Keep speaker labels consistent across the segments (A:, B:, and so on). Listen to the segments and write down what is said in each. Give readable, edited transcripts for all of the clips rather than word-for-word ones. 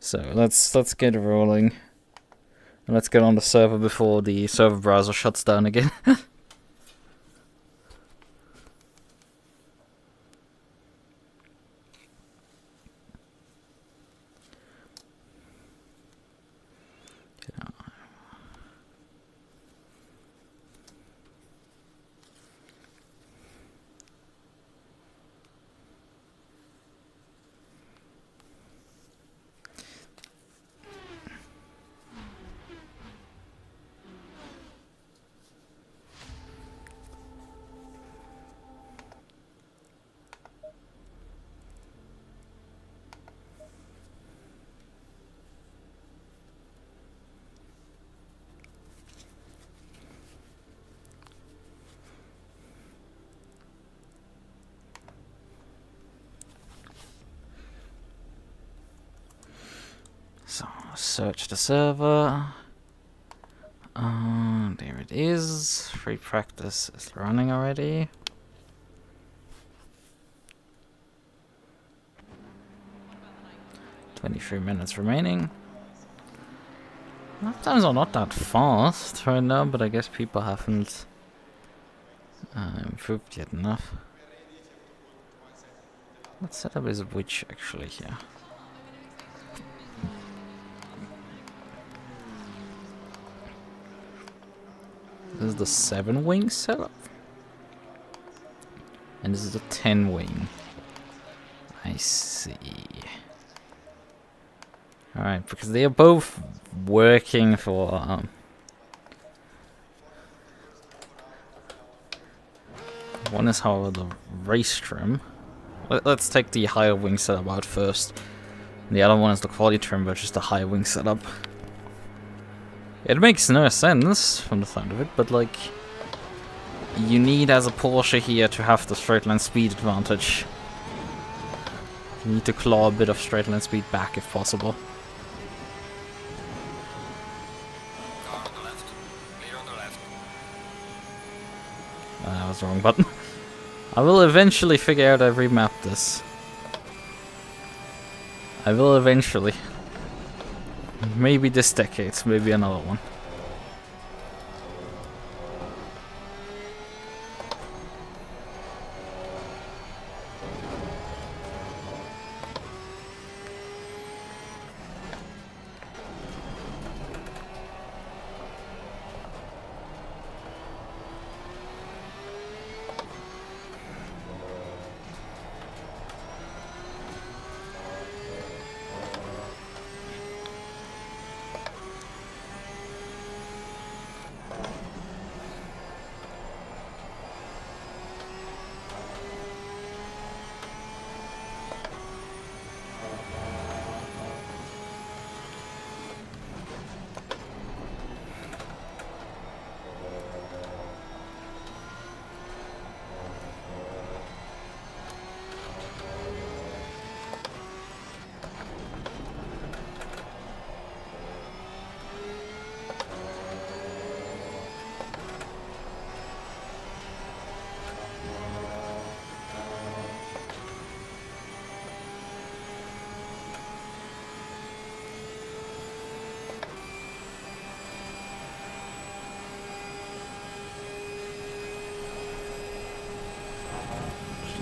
A: So let's get rolling. And let's get on the server before the server browser shuts down again. So, search the server. There it is. Free practice is running already. $23 remaining. Times are not that fast right now, but I guess people haven't improved yet enough. What setup is which actually here? This is the 7-wing setup. And this is the 10-wing. I see. Alright, because they are both working for one is however the race trim. Let's take the higher wing setup out first. And the other one is the Qualy trim, which is the high wing setup. It makes no sense from the sound of it, but like, you need as a Porsche here to have the straight line speed advantage. You need to claw a bit of straight line speed back if possible.
B: Car on the left. Clear on the left.
A: That was the wrong button. I will eventually figure out I remapped this. I will eventually. Maybe this decade, maybe another one.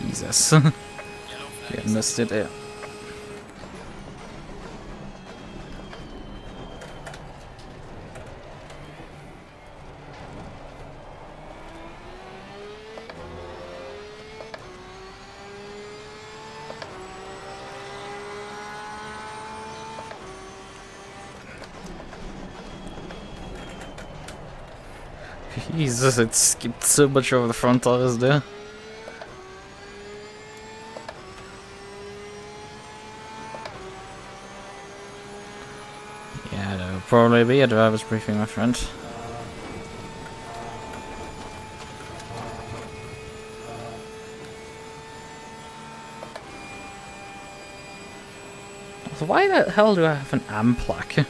A: Jesus. Yeah, missed it there. Jesus, it skipped so much over the front tires there. Yeah, there will probably be a driver's briefing, my friend. So why the hell do I have an AM plaque?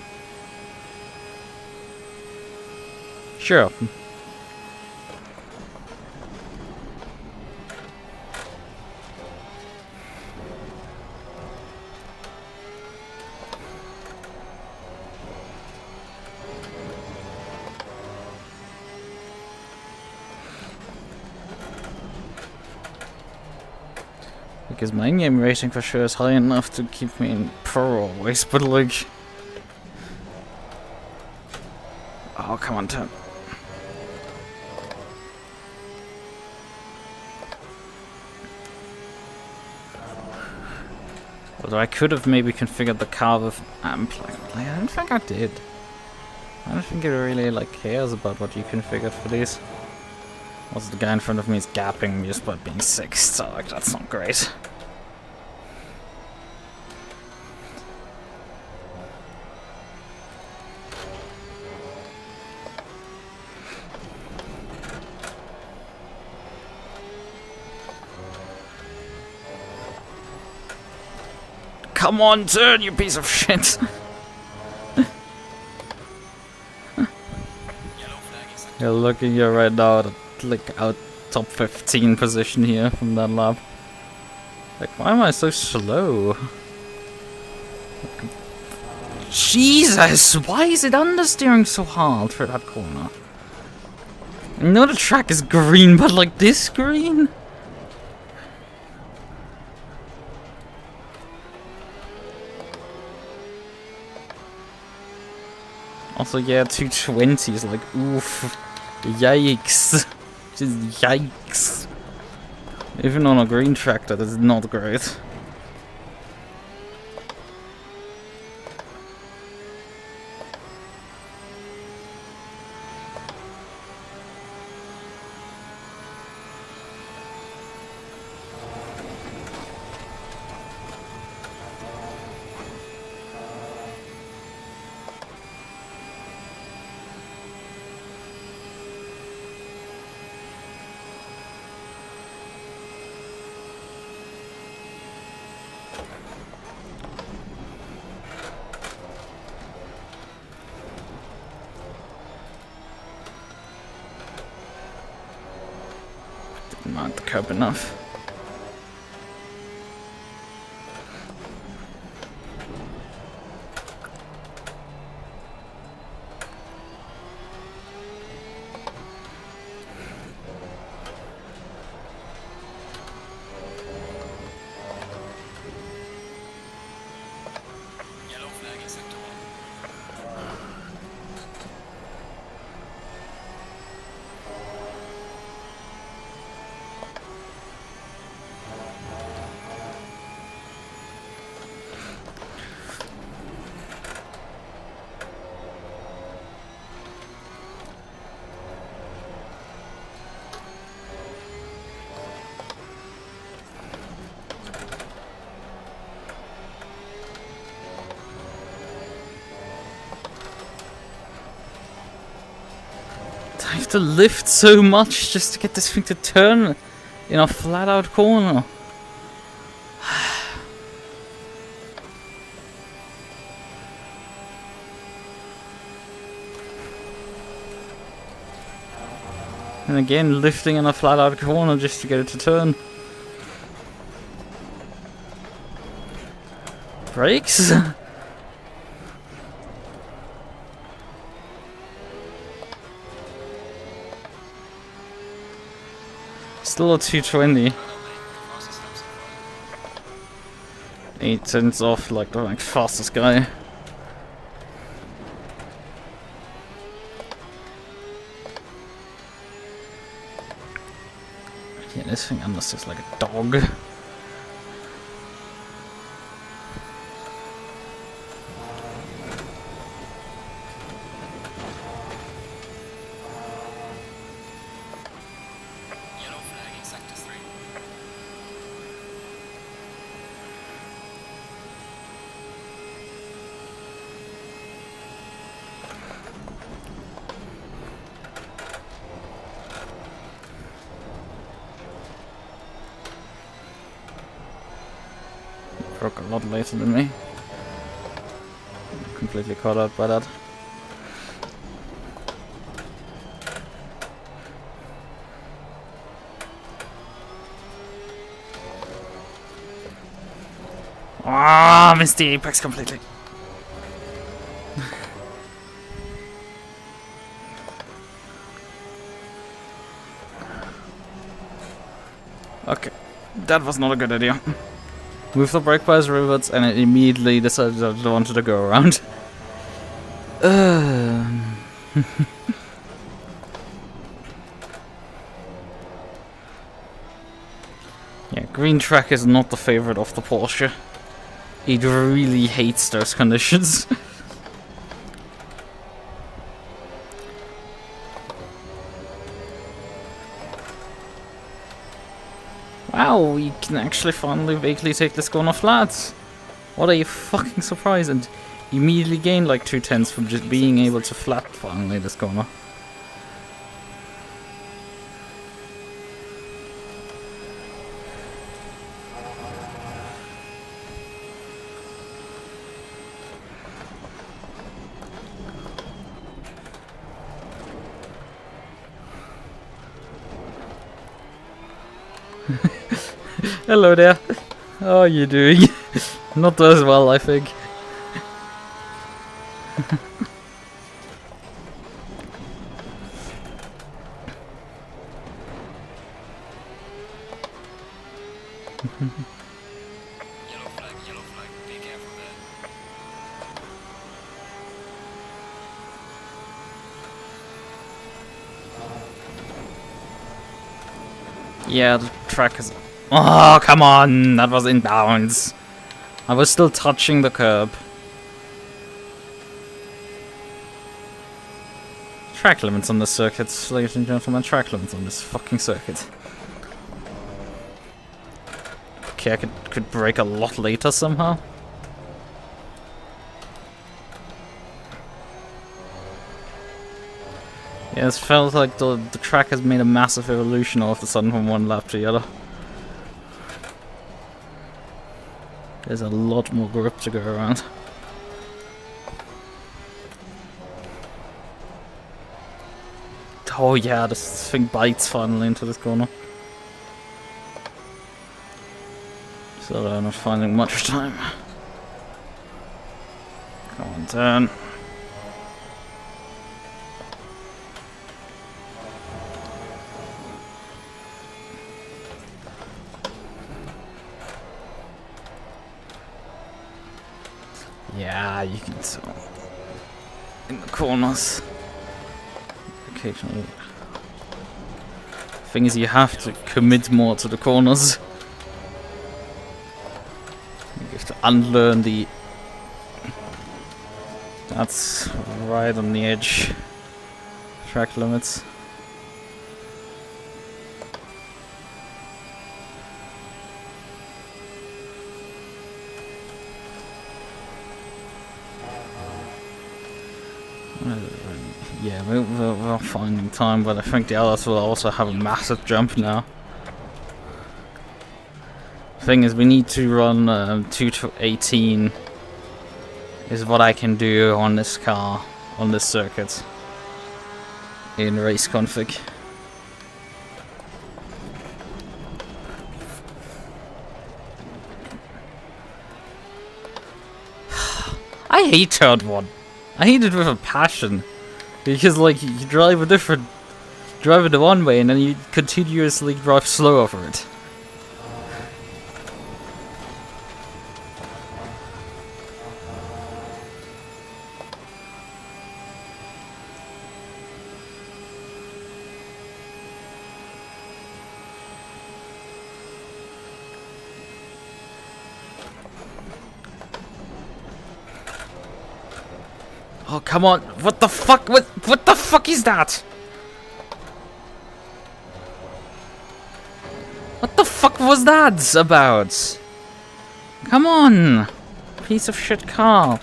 A: Sure. Because my in-game rating for sure is high enough to keep me in pro always, but like... Oh, come on, turn. Although I could have maybe configured the car with amp, like, I don't think I did. I don't think it really like cares about what you configured for these. Also, the guy in front of me is gapping me just by being sick, so like that's not great. Come on, turn, you piece of shit! You're looking here right now at like out top 15 position here from that lap. Like, why am I so slow? Jesus! Why is it understeering so hard for that corner? I know the track is green, but like this green? Also, yeah, 220 is like, oof. Yikes. Just yikes. Even on a green track, that is not great. Not the curb enough.
B: Yellow flag in sector 1.
A: I have to lift so much just to get this thing to turn in a flat out corner. And again, lifting in a flat out corner just to get it to turn. Brakes? Still a 220. He turns off like the fastest guy. Yeah, this thing almost looks like a dog. Broke a lot later than me. Completely caught out by that. Ah, missed the apex completely. Okay, that was not a good idea. Move the brake bias rivets, and it immediately decided that it wanted to go around. Yeah, green track is not the favorite of the Porsche. It really hates those conditions. Wow, we can actually finally vaguely take this corner flat. What a fucking surprise, and immediately gained like 2/10 from just being able to flat finally this corner. Hello there. How are you doing? Not as well, I think.
B: Yellow flag, be careful there.
A: Yeah, the track is... Oh, come on! That was in bounds. I was still touching the curb. Track limits on this circuit, ladies and gentlemen. Track limits on this fucking circuit. Okay, I could brake a lot later somehow. Yeah, it felt like the track has made a massive evolution all of a sudden from one lap to the other. There's a lot more grip to go around. Oh yeah, this thing bites finally into this corner. So I'm not finding much time. Come on, turn. Yeah, you can tell. In the corners. Occasionally. Thing is, you have to commit more to the corners. You have to unlearn the... That's right on the edge. Track limits. Yeah, we're finding time, but I think the others will also have a massive jump now. Thing is, we need to run 2 to 18 is what I can do on this car, on this circuit, in race config. I hate turn 1. I hate it with a passion. Because, like, you drive it the one way and then you continuously drive slow over it. Oh, come on. What the fuck? What the fuck is that? What the fuck was that about? Come on. Piece of shit car.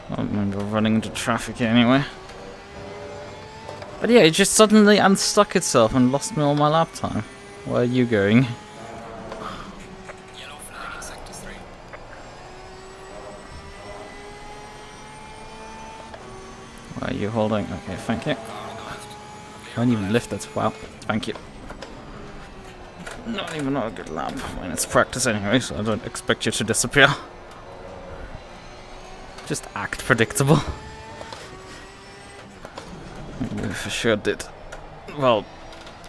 A: I don't remember running into traffic anyway. But yeah, it just suddenly unstuck itself and lost me all my lap time. Where are you going? Are you holding? Okay, thank you. I don't even lift it. Wow, thank you. Not even a good lap. I mean, it's practice anyway, so I don't expect you to disappear. Just act predictable. we for sure did. Well,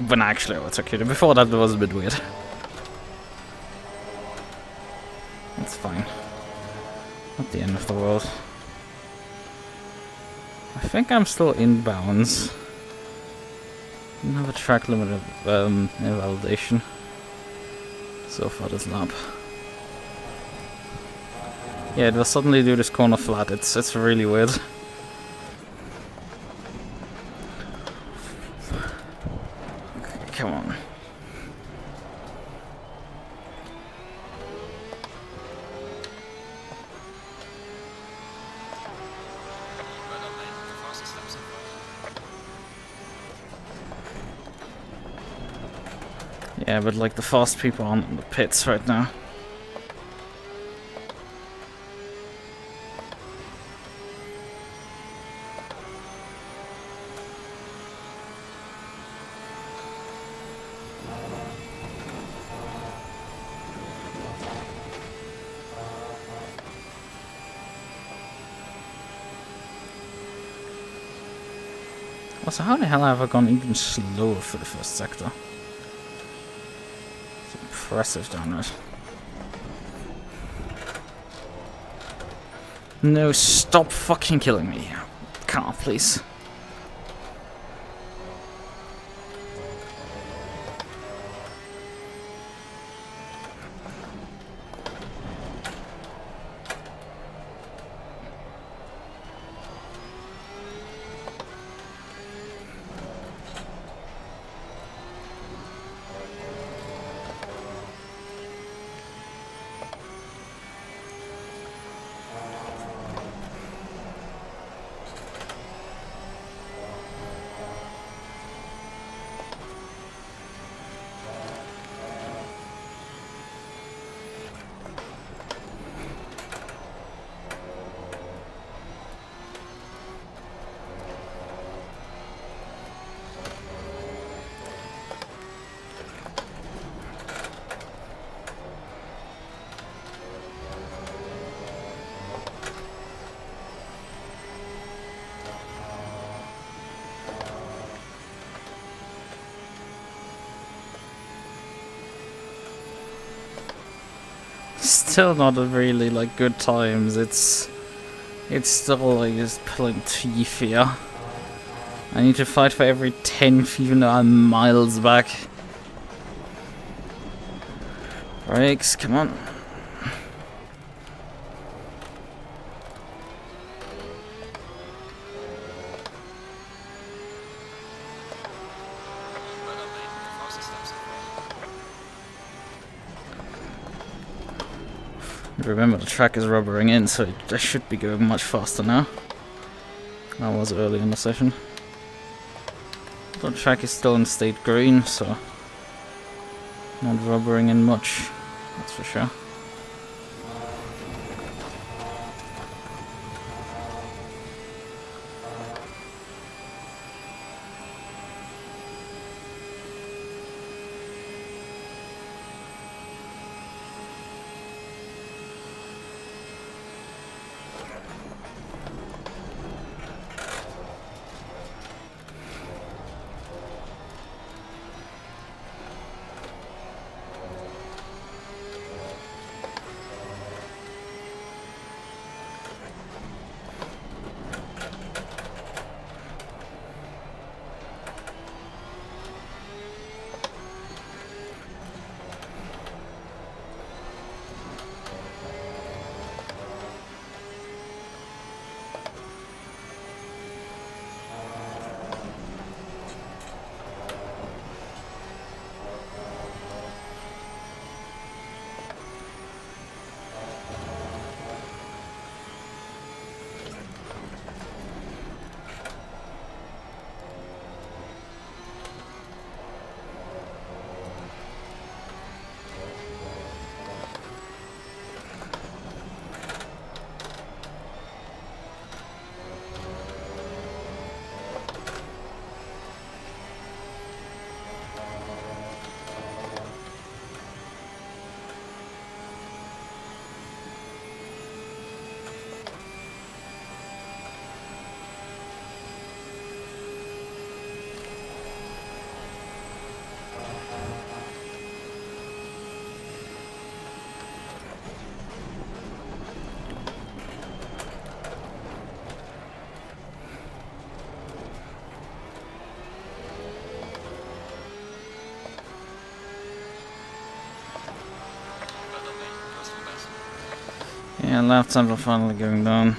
A: when I actually overtook you. Before that, it was a bit weird. That's fine. Not the end of the world. I think I'm still in bounds. Didn't have a track limit invalidation so far this lap. Yeah, it will suddenly do this corner flat. It's really weird. Okay, come on. Yeah, but like the fast people aren't in the pits right now. Also, how the hell have I gone even slower for the first sector? It's impressive down there. No, stop fucking killing me. Come on, please. Still not a really like good times. It's still like just pulling teeth here. I need to fight for every 10th even though I'm miles back. Brakes, come on. Remember, the track is rubbering in, so I should be going much faster now. I was early in the session. The track is still in state green, so not rubbering in much, that's for sure. Yeah, lap times are finally going down.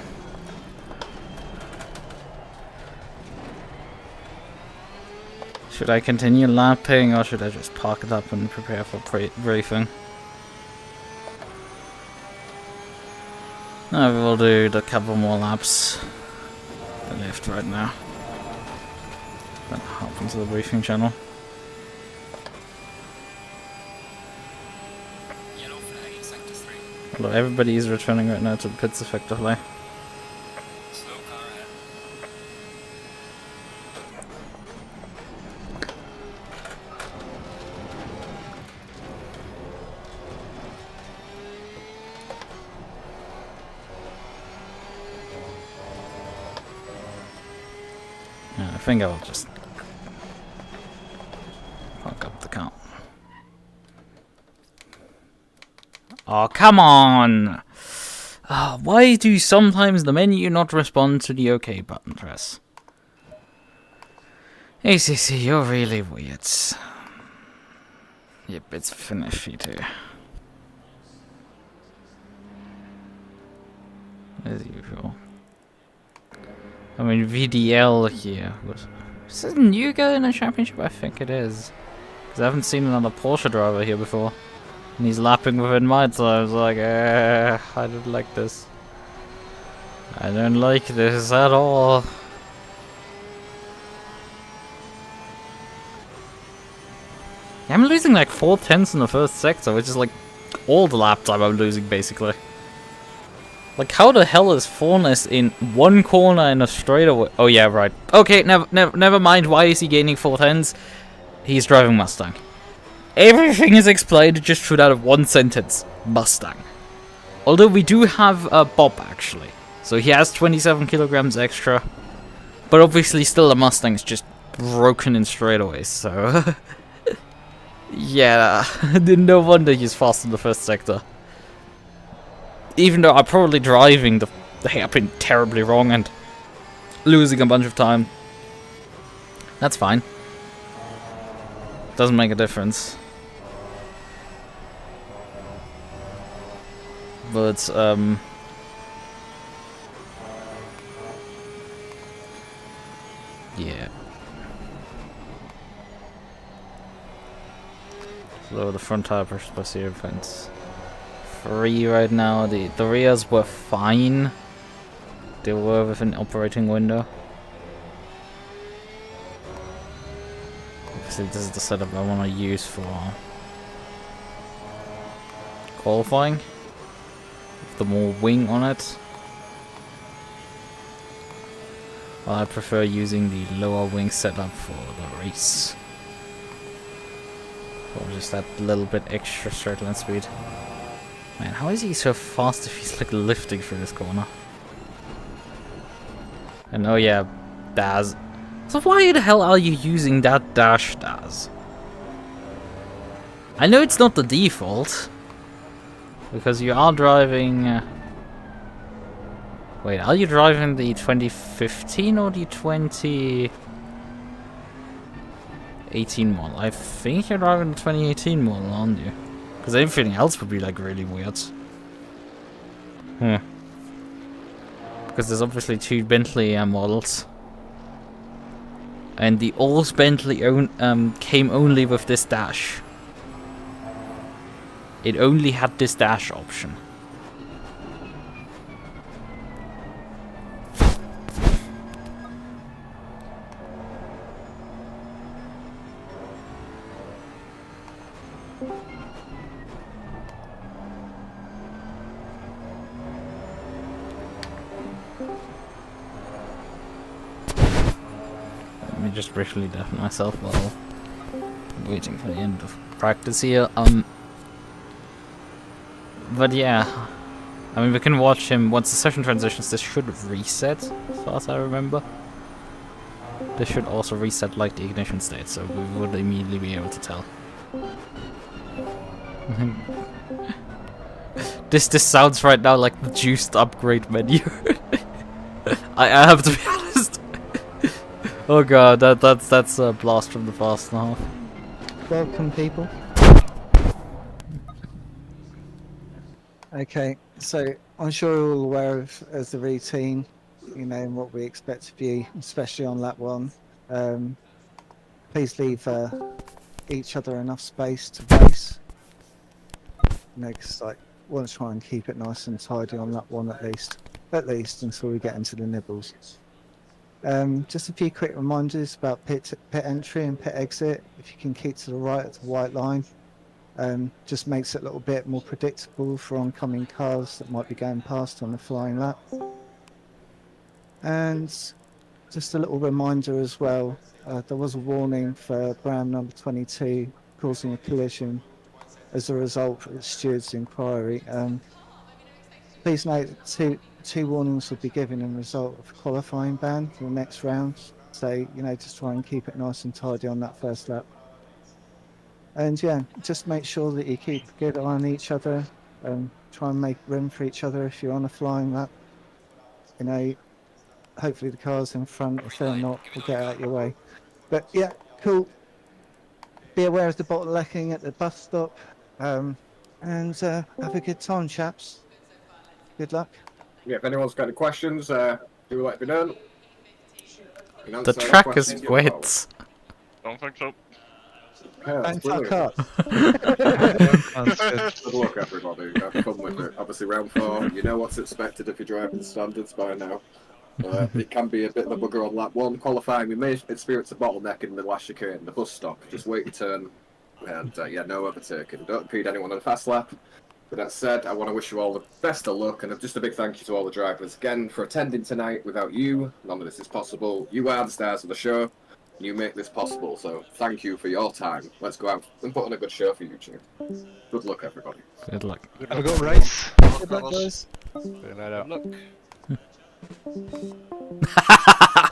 A: Should I continue lapping or should I just park it up and prepare for briefing? No, we'll do the couple more laps left right now. Then hop into the briefing channel.
B: Yellow flag in sector 3.
A: Although everybody is returning right now to the pits effectively.
B: Slow car ahead.
A: Yeah, I think I'll just fuck up the count. Oh, come on! Why do sometimes the menu not respond to the OK button press? ACC, you're really weird. Yep, it's finishy too. As usual. I mean, VDL here. Is this a new guy in the championship? I think it is. Because I haven't seen another Porsche driver here before. And he's lapping within my time. I was like, I don't like this. I don't like this at all. Yeah, I'm losing like 4/10 in the first sector, which is like all the lap time I'm losing basically. Like, how the hell is Faunus in one corner in a straightaway? Oh yeah, right. Okay, never mind. Why is he gaining 4/10s? He's driving Mustang. Everything is explained just through that one sentence. Mustang. Although we do have Bob actually, so he has 27 kilograms extra. But obviously, still the Mustang's just broken in straightaways. So yeah, no wonder he's fast in the first sector. Even though I'm probably driving the hairpin terribly wrong and losing a bunch of time. That's fine. Doesn't make a difference. But, yeah. So the front tire pressure by zero points. 3 right now. The rears were fine. They were within operating window. Obviously this is the setup I want to use for qualifying. With the more wing on it. Well, I prefer using the lower wing setup for the race. Or just that little bit extra straight line speed. Man, how is he so fast if he's like lifting through this corner? And oh yeah, Daz. So why the hell are you using that dash, Daz? I know it's not the default. Because you are driving... Wait, are you driving the 2015 or the 2018 model? I think you're driving the 2018 model, aren't you? Because everything else would be like really weird. Because there's obviously 2 Bentley models. And the old Bentley came only with this dash. It only had this dash option. Let me just briefly deafen myself while waiting for the end of practice here. But yeah, I mean, we can watch him once the session transitions. This should reset, as far as I remember. This should also reset like the ignition state, so we would immediately be able to tell. This sounds right now like the juiced upgrade menu. I have to be honest. Oh god, that's a blast from the past now.
C: Welcome, people. Okay, so I'm sure you're all aware of as the routine, you know, and what we expect of you, especially on lap one. Please leave each other enough space to race. You know, 'cause, like, want to try and keep it nice and tidy on lap one at least until we get into the nibbles. Just a few quick reminders about pit entry and pit exit. If you can keep to the right of the white line, just makes it a little bit more predictable for oncoming cars that might be going past on the flying lap. And just a little reminder as well, there was a warning for Bram number 22 causing a collision as a result of the steward's inquiry. Please note that two warnings will be given in result of qualifying ban for the next round. So, you know, just try and keep it nice and tidy on that first lap. And yeah, just make sure that you keep a good eye on each other and try and make room for each other if you're on a flying lap. You know, hopefully the cars in front, if they're not, will get out of your way. But yeah, cool. Be aware of the bottlenecking at the bus stop. And have a good time, chaps. Good luck.
D: Yeah, if anyone's got any questions, do let me know.
A: The track is wet.
E: Don't think so.
D: Yeah,
C: Don't
D: brilliant.
C: fuck up.
D: Good luck, everybody. Have fun with it. Obviously, round 4, you know what's expected if you're driving standards by now. It can be a bit of a bugger on lap 1. Qualifying, we may experience a bottleneck in the last chicane, the bus stop. Just wait your turn, and yeah, no overtaking. Don't impede anyone on a fast lap. With that said, I want to wish you all the best of luck, and just a big thank you to all the drivers again for attending tonight. Without you, none of this is possible. You are the stars of the show. You make this possible, so thank you for your time. Let's go out and put on a good show for you two. Good luck, everybody.
A: Good luck.
E: Have a good race.
C: Good luck, guys.
E: Good luck.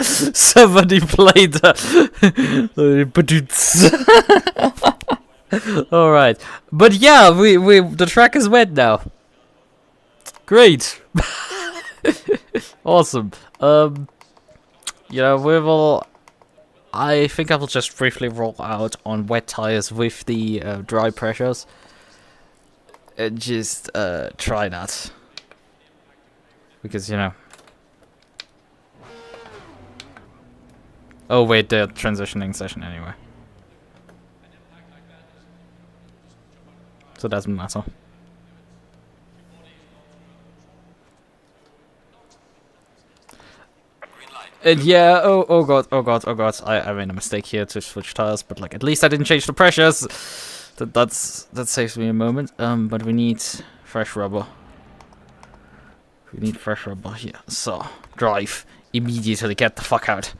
A: Somebody played All right, but yeah, we the track is wet now. Great, awesome. You know, we will. I think I will just briefly roll out on wet tires with the dry pressures. And just try that, because you know. Oh wait, they're transitioning session anyway. So it doesn't matter. And yeah, oh god, I made a mistake here to switch tires, but like at least I didn't change the pressures. That saves me a moment. But we need fresh rubber. We need fresh rubber here. So drive immediately, get the fuck out.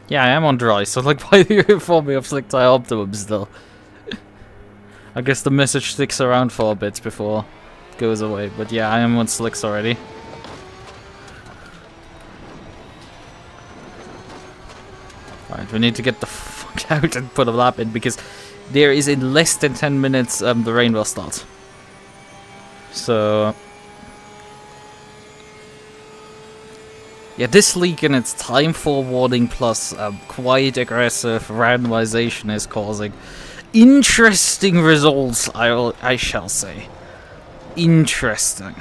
A: Yeah, I am on dry, so like why do you inform me of slick tire optimum still? I guess the message sticks around for a bit before it goes away, but yeah, I am on slicks already. Alright, we need to get the fuck out and put a lap in, because there is in less than 10 minutes the rain will start. So... yeah, this leak and its time forewarning plus quite aggressive randomization is causing interesting results, I shall say. Interesting.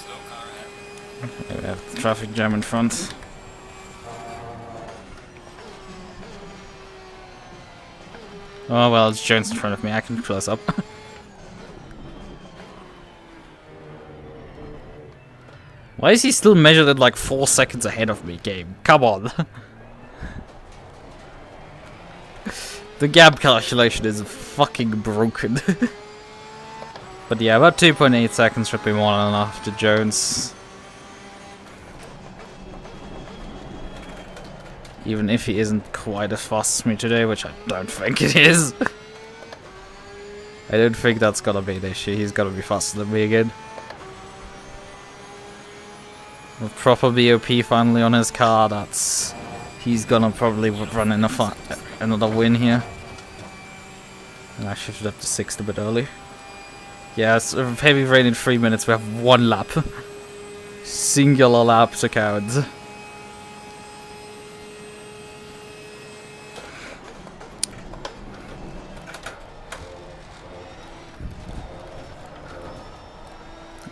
B: slow car ahead.
A: We have the traffic jam in front. Oh well, it's Jones in front of me. I can close up. Why is he still measured at like 4 seconds ahead of me, game? Come on. The gap calculation is fucking broken. But yeah, about 2.8 seconds should be more than enough to Jones. Even if he isn't quite as fast as me today, which I don't think it is. I don't think that's gonna be an issue. He's gonna be faster than me again. With proper BOP finally on his car, he's gonna probably run in another win here. And I shifted up to 6th a bit early. Yeah, it's a heavy rain in 3 minutes. We have 1 lap. Singular lap to count.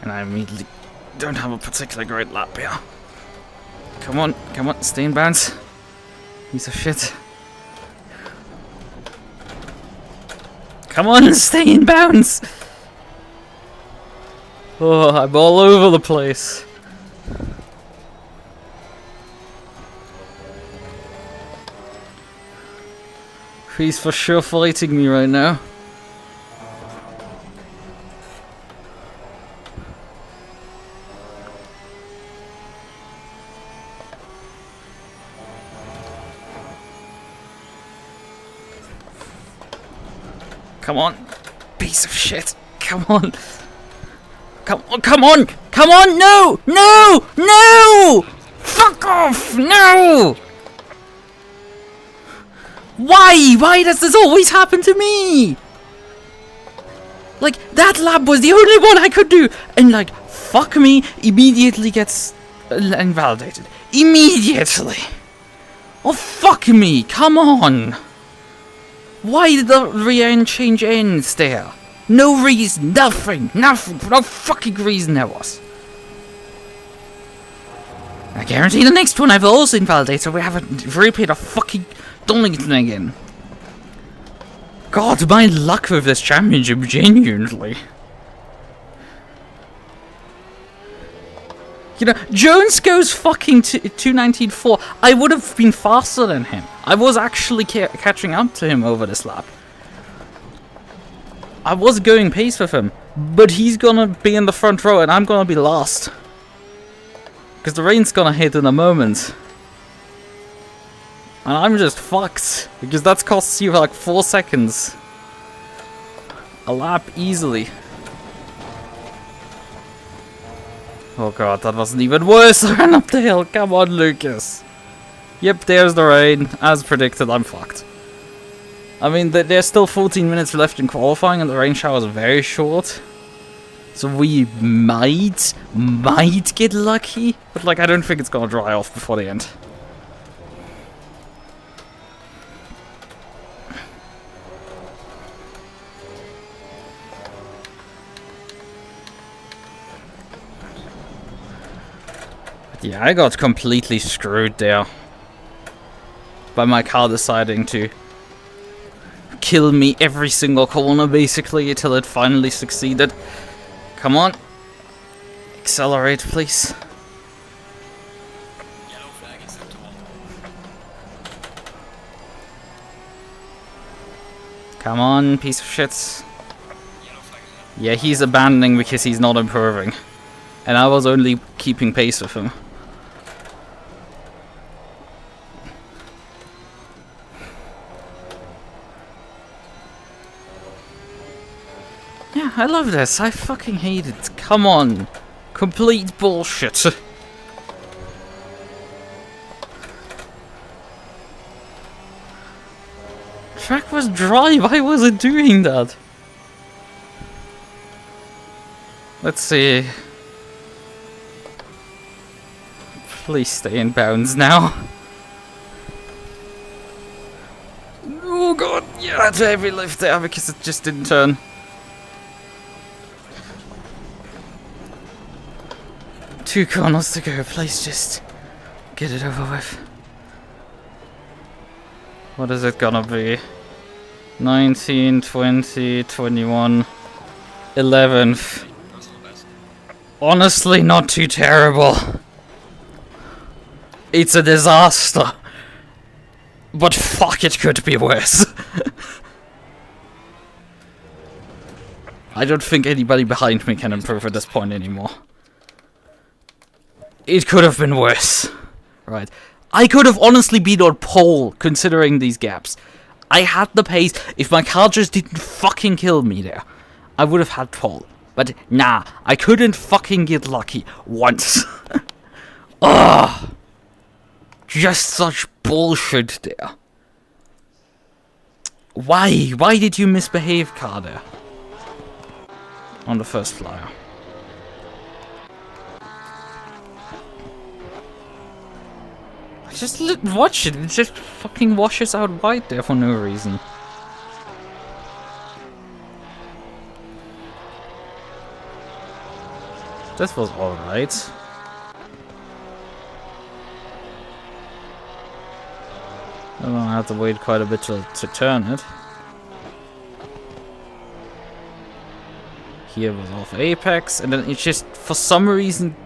A: And I immediately don't have a particularly great lap here. Come on, stay in bounds. Piece of shit. Come on, stay in bounds! Oh, I'm all over the place. He's for sure fighting me right now. Come on, piece of shit. Come on. Come on! No! No! No! Fuck off! No! Why? Why does this always happen to me? Like, that lap was the only one I could do. And like, fuck me, immediately gets invalidated. Immediately. Oh, fuck me. Come on. Why did the rear change ends there? No reason, nothing, no fucking reason there was. I guarantee the next one I will also invalidate so we haven't repeat a fucking Donington again. God, my luck with this championship, genuinely. You know, Jones goes fucking 2:19.4. I would have been faster than him. I was actually catching up to him over this lap. I was going pace with him, but he's gonna be in the front row and I'm gonna be last. Because the rain's gonna hit in a moment. And I'm just fucked. Because that's costs you like 4 seconds. A lap easily. Oh god, that wasn't even worse. I ran up the hill. Come on, Lucas. Yep, there's the rain. As predicted, I'm fucked. I mean, there's still 14 minutes left in qualifying and the rain shower is very short. So we might get lucky. But like, I don't think it's gonna dry off before the end. Yeah, I got completely screwed there. By my car deciding to kill me every single corner, basically, until it finally succeeded. Come on. Accelerate, please.
B: Yellow flag is set to 1.
A: Come on, piece of shit.
B: Yellow flag is
A: Yeah, he's abandoning because he's not improving. And I was only keeping pace with him. Yeah, I love this. I fucking hate it. Come on. Complete bullshit. Track was dry. Why was it doing that? Let's see. Please stay in bounds now. Oh god, yeah, that's a heavy lift there because it just didn't turn. 2 corners to go, please just get it over with. What is it gonna be? 19, 20, 21, 11th. Honestly, not too terrible. It's a disaster. But fuck, it could be worse. I don't think anybody behind me can improve at this point anymore. It could have been worse. Right. I could have honestly been on pole, considering these gaps. I had the pace. If my car just didn't fucking kill me there, I would have had pole. But nah, I couldn't fucking get lucky once. Ugh. Just such bullshit there. Why? Why did you misbehave, car, there? On the first flyer. Just watch it. It just fucking washes out white there for no reason. This was alright. I'm gonna have to wait quite a bit to turn it. Here was off apex, and then it just, for some reason,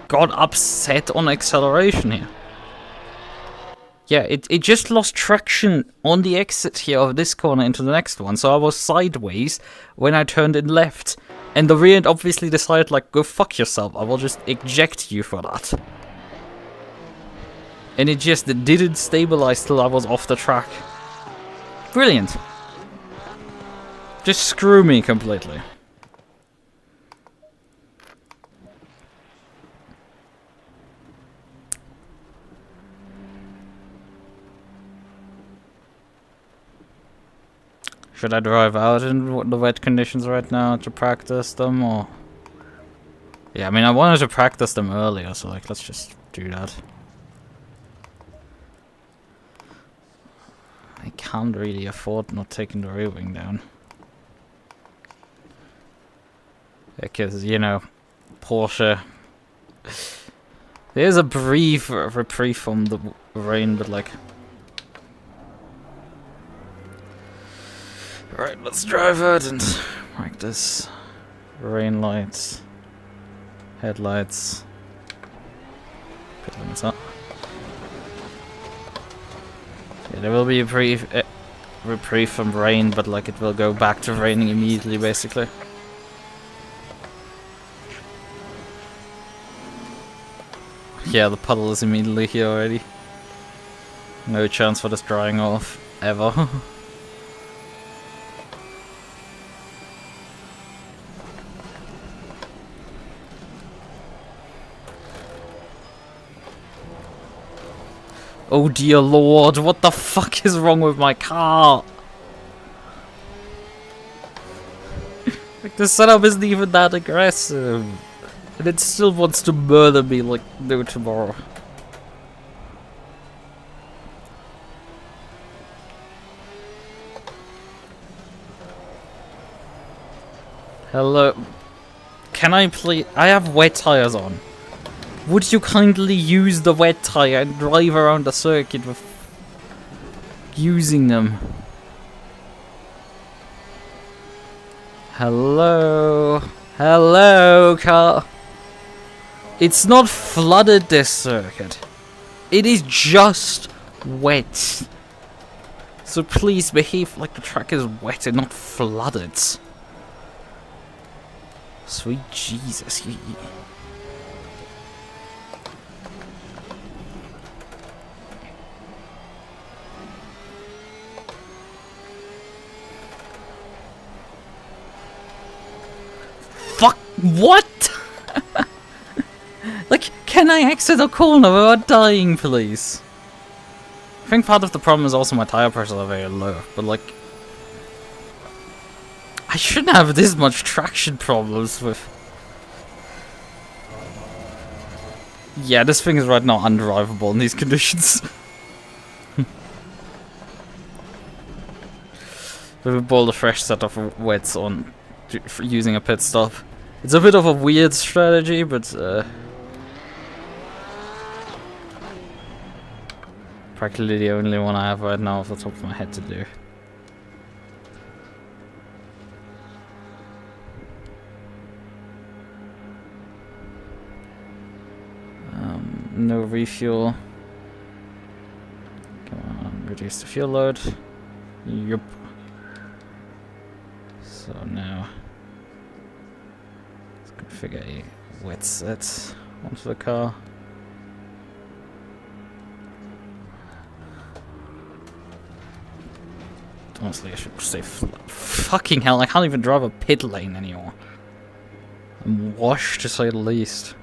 A: got upset on acceleration here. Yeah, it just lost traction on the exit here of this corner into the next one, so I was sideways when I turned in left. And the rear end obviously decided, like, go fuck yourself, I will just eject you for that. And it just didn't stabilize till I was off the track. Brilliant. Just screw me completely. Should I drive out in the wet conditions right now to practice them, or...? Yeah, I mean, I wanted to practice them earlier, so, like, let's just do that. I can't really afford not taking the rear wing down. Because, you know, Porsche... There's a brief reprieve from the rain, but, like... Right, let's drive it and practice. Rain lights, headlights, pit limits up. Yeah, there will be a reprieve from rain, but like it will go back to raining immediately, basically. Yeah, the puddle is immediately here already. No chance for this drying off, ever. Oh dear lord, what the fuck is wrong with my car? Like, the setup isn't even that aggressive. And it still wants to murder me like no tomorrow. Hello. Can I please... I have wet tires on. Would you kindly use the wet tire and drive around the circuit with using them? Hello? Hello, car? It's not flooded, this circuit. It is just wet. So please behave like the track is wet and not flooded. Sweet Jesus. Fuck, what? Like, can I exit a corner without dying, please? I think part of the problem is also my tire pressures are very low, but like... I shouldn't have this much traction problems with... Yeah, this thing is right now undrivable in these conditions. With a boulder fresh set of wets on for using a pit stop. It's a bit of a weird strategy, but practically the only one I have right now off the top of my head to do. No refuel. Come on, reduce the fuel load. Yup. So now let's configure a wet set onto the car. Honestly, I should stay fucking hell, I can't even drive a pit lane anymore. I'm washed to say the least.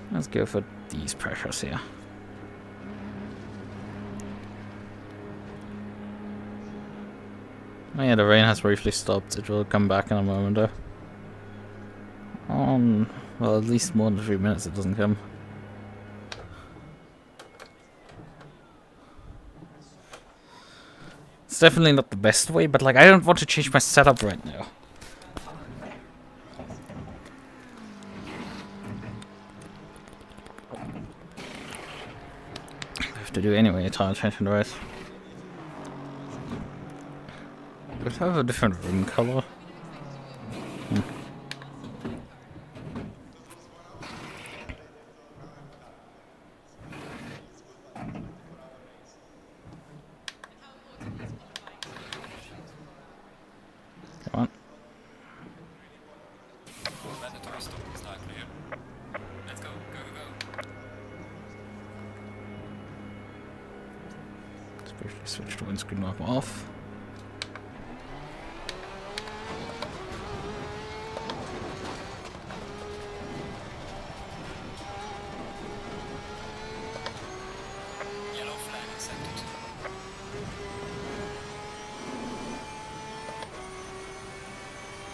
A: Let's go for these pressures here. Oh yeah, the rain has briefly stopped. It will come back in a moment though. Well, at least more than 3 minutes it doesn't come. It's definitely not the best way, but like I don't want to change my setup right now. To do anyway, tire attention right. Does it have a different rim color? Come on.
B: Mandatory stop is not clear. Let's go, go, go.
A: Let's briefly switch the windscreen wiper off.
B: Yellow flag accepted.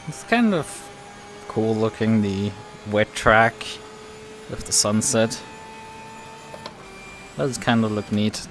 A: It's kind of cool looking, the wet track with the sunset. Does kind of look neat.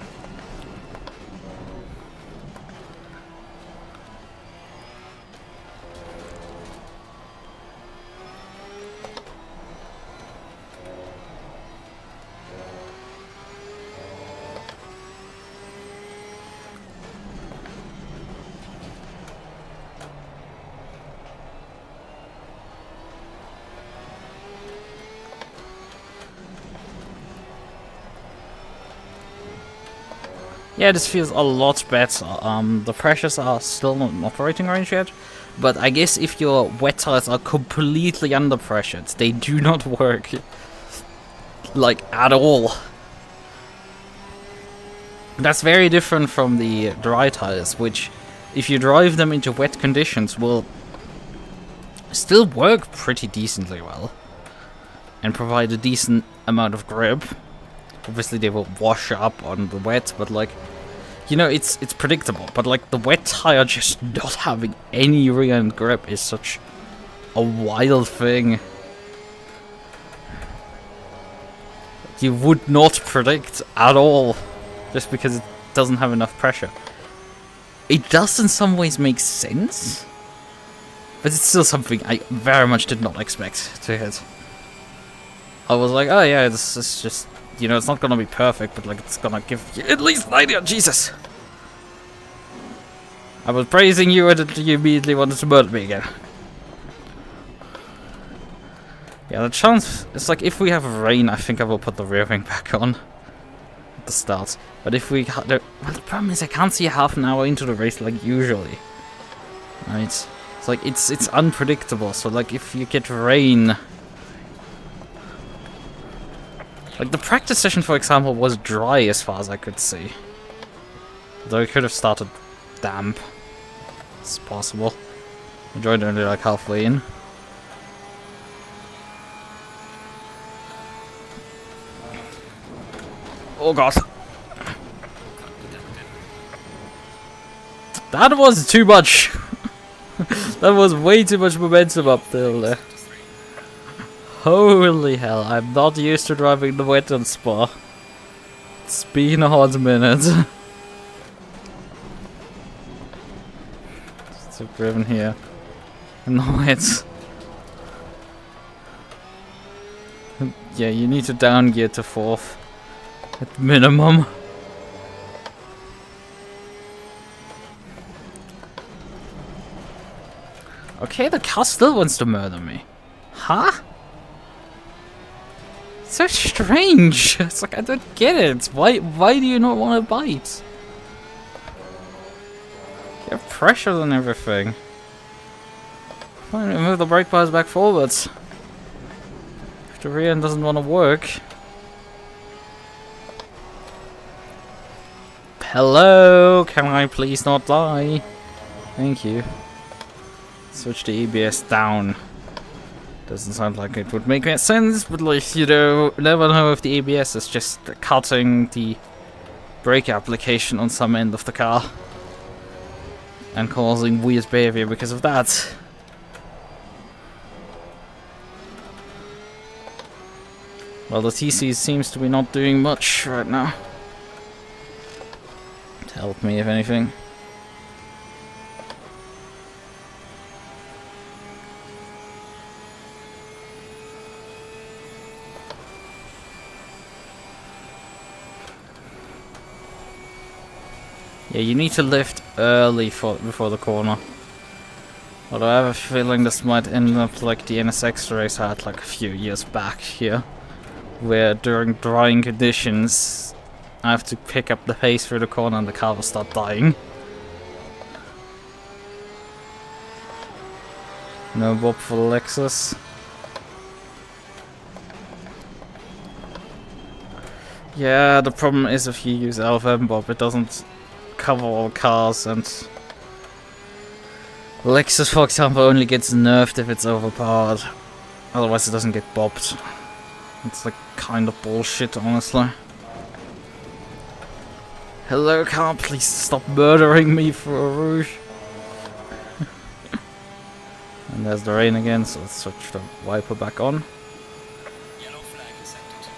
A: Yeah, this feels a lot better. The pressures are still not in operating range yet, but I guess if your wet tires are completely under pressured, they do not work, like, at all. That's very different from the dry tires, which, if you drive them into wet conditions, will still work pretty decently well, and provide a decent amount of grip. Obviously they will wash up on the wet, but like, you know, it's predictable. But like the wet tire just not having any rear end grip is such a wild thing. You would not predict at all, just because it doesn't have enough pressure. It does in some ways make sense, but it's still something I very much did not expect to hit. I was like, oh yeah, this is just, you know, it's not gonna be perfect, but like it's gonna give you at least an idea. Jesus! I was praising you and you immediately wanted to murder me again. Yeah, the chance, it's like if we have rain, I think I will put the rear wing back on at the start. But if we, well, the problem is I can't see half an hour into the race like usually. Right? It's like, it's unpredictable, so like if you get rain, like the practice session, for example, was dry as far as I could see. Though it could have started damp. It's possible. I joined only like halfway in. Oh god. That was too much. That was way too much momentum up there. Holy hell, I'm not used to driving the wet on Spa. It's been a hot minute. So driven here. No, it's Yeah, you need to down gear to 4th. At minimum. Okay, the car still wants to murder me. Huh? So strange. It's like, I don't get it. Why do you not want to bite? You have pressure and everything. Fine, move the brake bars back forwards. If the rear end doesn't want to work. Hello, can I please not die? Thank you. Switch the ABS down. Doesn't sound like it would make sense, but like, you know, never know if the ABS is just cutting the brake application on some end of the car and causing weird behavior because of that. Well, the TC seems to be not doing much right now. To help me, if anything. Yeah, you need to lift early before the corner. Although I have a feeling this might end up like the NSX race I had like a few years back here, where during drying conditions I have to pick up the pace through the corner and the car will start dying. No bob for the Lexus. Yeah, the problem is if you use LFM bob, it doesn't cover all cars, and Lexus, for example, only gets nerfed if it's overpowered. Otherwise, it doesn't get bobbed. It's like kind of bullshit, honestly. Hello, car, please stop murdering me for a rouge. And there's the rain again, so let's switch the wiper back on.
B: Yellow flag accepted.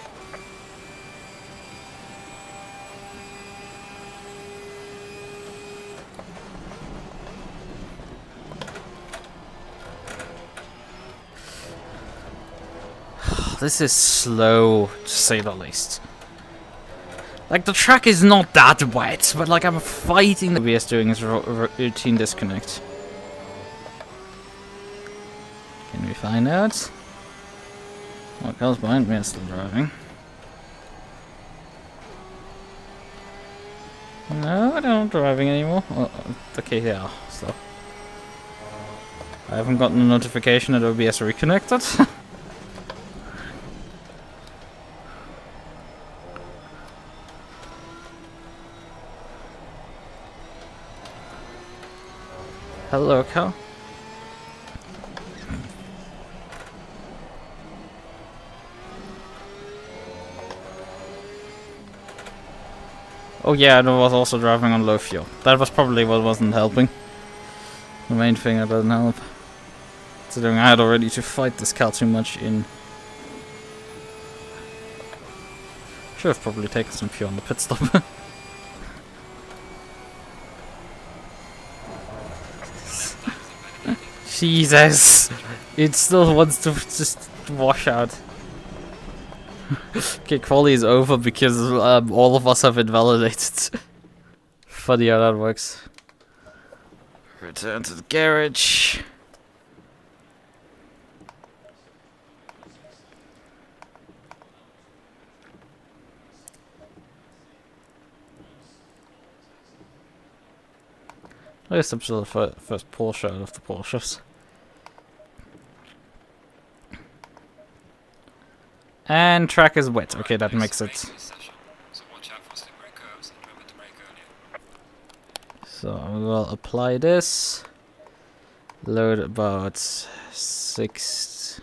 A: This is slow, to say the least. Like, the track is not that wet, but like, I'm fighting the ABS doing his routine disconnect. Can we find out? What cars behind me are still driving? No, they're not driving anymore. Oh, okay, they are, so. I haven't gotten a notification that OBS reconnected. Hello, car. Oh yeah, and I was also driving on low fuel. That was probably what wasn't helping. The main thing that doesn't help. Considering I had already to fight this car too much in. Should have probably taken some fuel on the pit stop. Jesus! It still wants to just wash out. Okay, Qualy is over because all of us have invalidated. Funny how that works. Return to the garage. I guess I'm still the first Porsche out of the Porsches. And track is wet. Okay, that makes it.
B: So watch out for slippery curves and remember to brake earlier.
A: So we will apply this. Load about 6.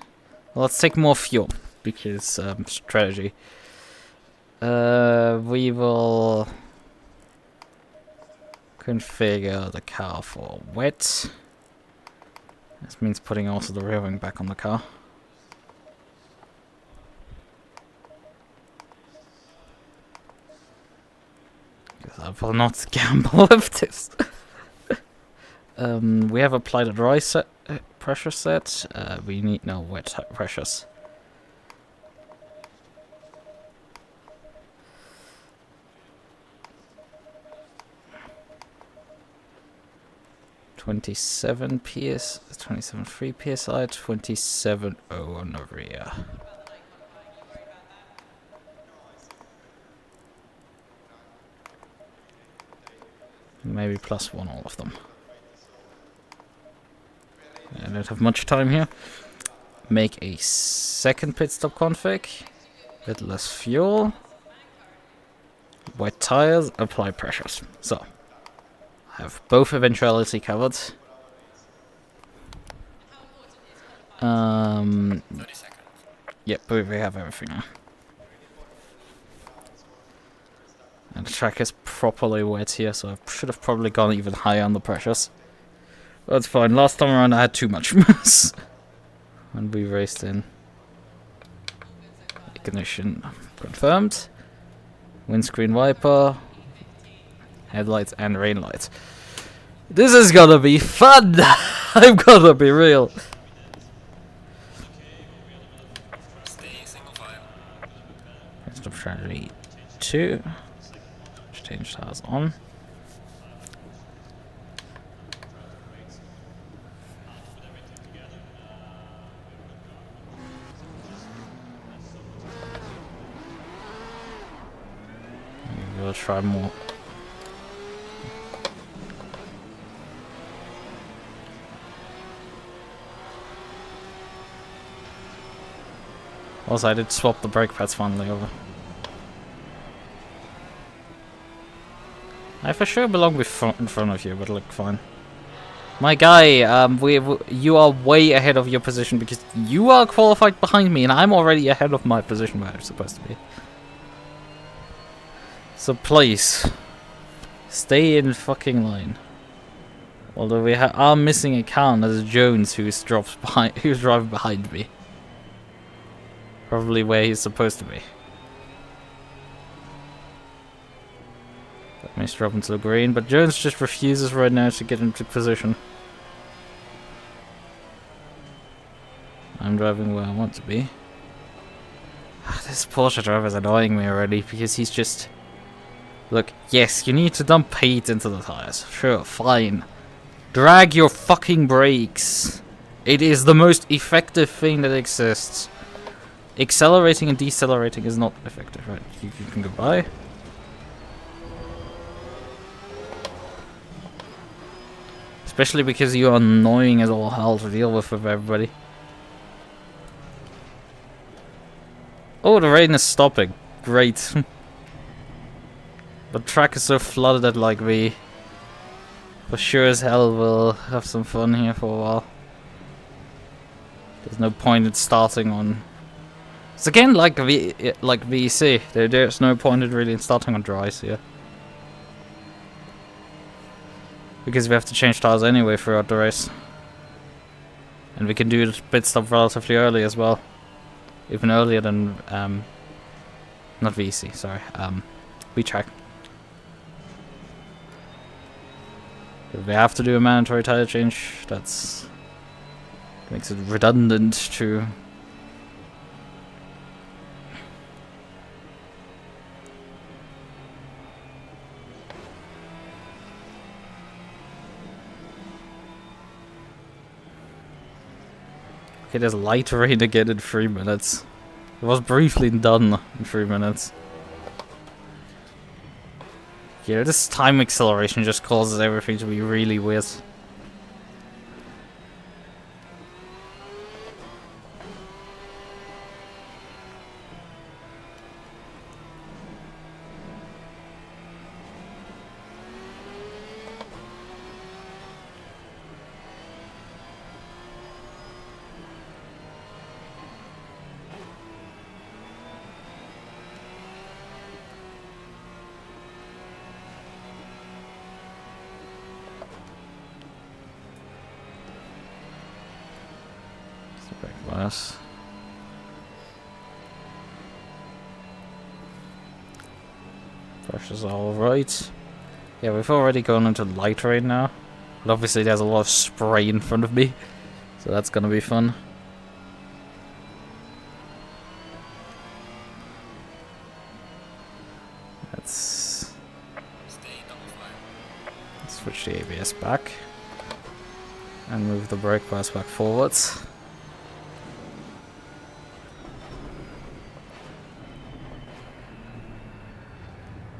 A: Well, let's take more fuel because strategy. We will configure the car for wet. This means putting also the rear wing back on the car. Because I will not gamble with this. We have applied a dry pressure set. We need no wet pressures. 27 PS, 27.3 PSI, 27.0 on the rear. Maybe +1 all of them. I don't have much time here. Make a second pit stop config. Bit less fuel. Wet tires, apply pressures. So, I have both eventuality covered.
B: 30 seconds.
A: Yep, we have everything now. And the track is properly wet here, so I should have probably gone even higher on the pressures. That's fine. Last time around I had too much mess. When we raced in. Ignition confirmed. Windscreen wiper. Headlights and rain lights. This is gonna be fun! I'm gonna be real.
B: Stay single file.
A: Stop strategy 2. Change tires on. We'll try more. Also, I did swap the brake pads finally over. I for sure belong in front of you, but look fine. My guy, you are way ahead of your position because you are qualified behind me, and I'm already ahead of my position where I'm supposed to be. So please, stay in fucking line. Although we are missing a car, and there's Jones who's driving behind me. Probably where he's supposed to be. Let me drop into the green, but Jones just refuses right now to get into position. I'm driving where I want to be. This Porsche driver is annoying me already because he's just... Look, yes, you need to dump heat into the tires. Sure, fine. Drag your fucking brakes. It is the most effective thing that exists. Accelerating and decelerating is not effective, right? You can go by. Especially because you are annoying as all hell to deal with everybody. Oh, the rain is stopping. Great. The track is so flooded that like we for sure as hell will have some fun here for a while. There's no point in starting on... It's again like VEC. There's no point in really starting on dries here. Because we have to change tires anyway throughout the race. And we can do the pit stop relatively early as well. Even earlier than, not VEC, sorry, V-Track. If we have to do a mandatory tire change, that's... makes it redundant to... Okay, there's light rain again in 3 minutes. It was briefly done in 3 minutes. Yeah, this time acceleration just causes everything to be really weird. Glass. Pressure's all right. Yeah, we've already gone into light rain now. But obviously there's a lot of spray in front of me. So that's gonna be fun. Let's switch the ABS back. And move the brake bias back forwards.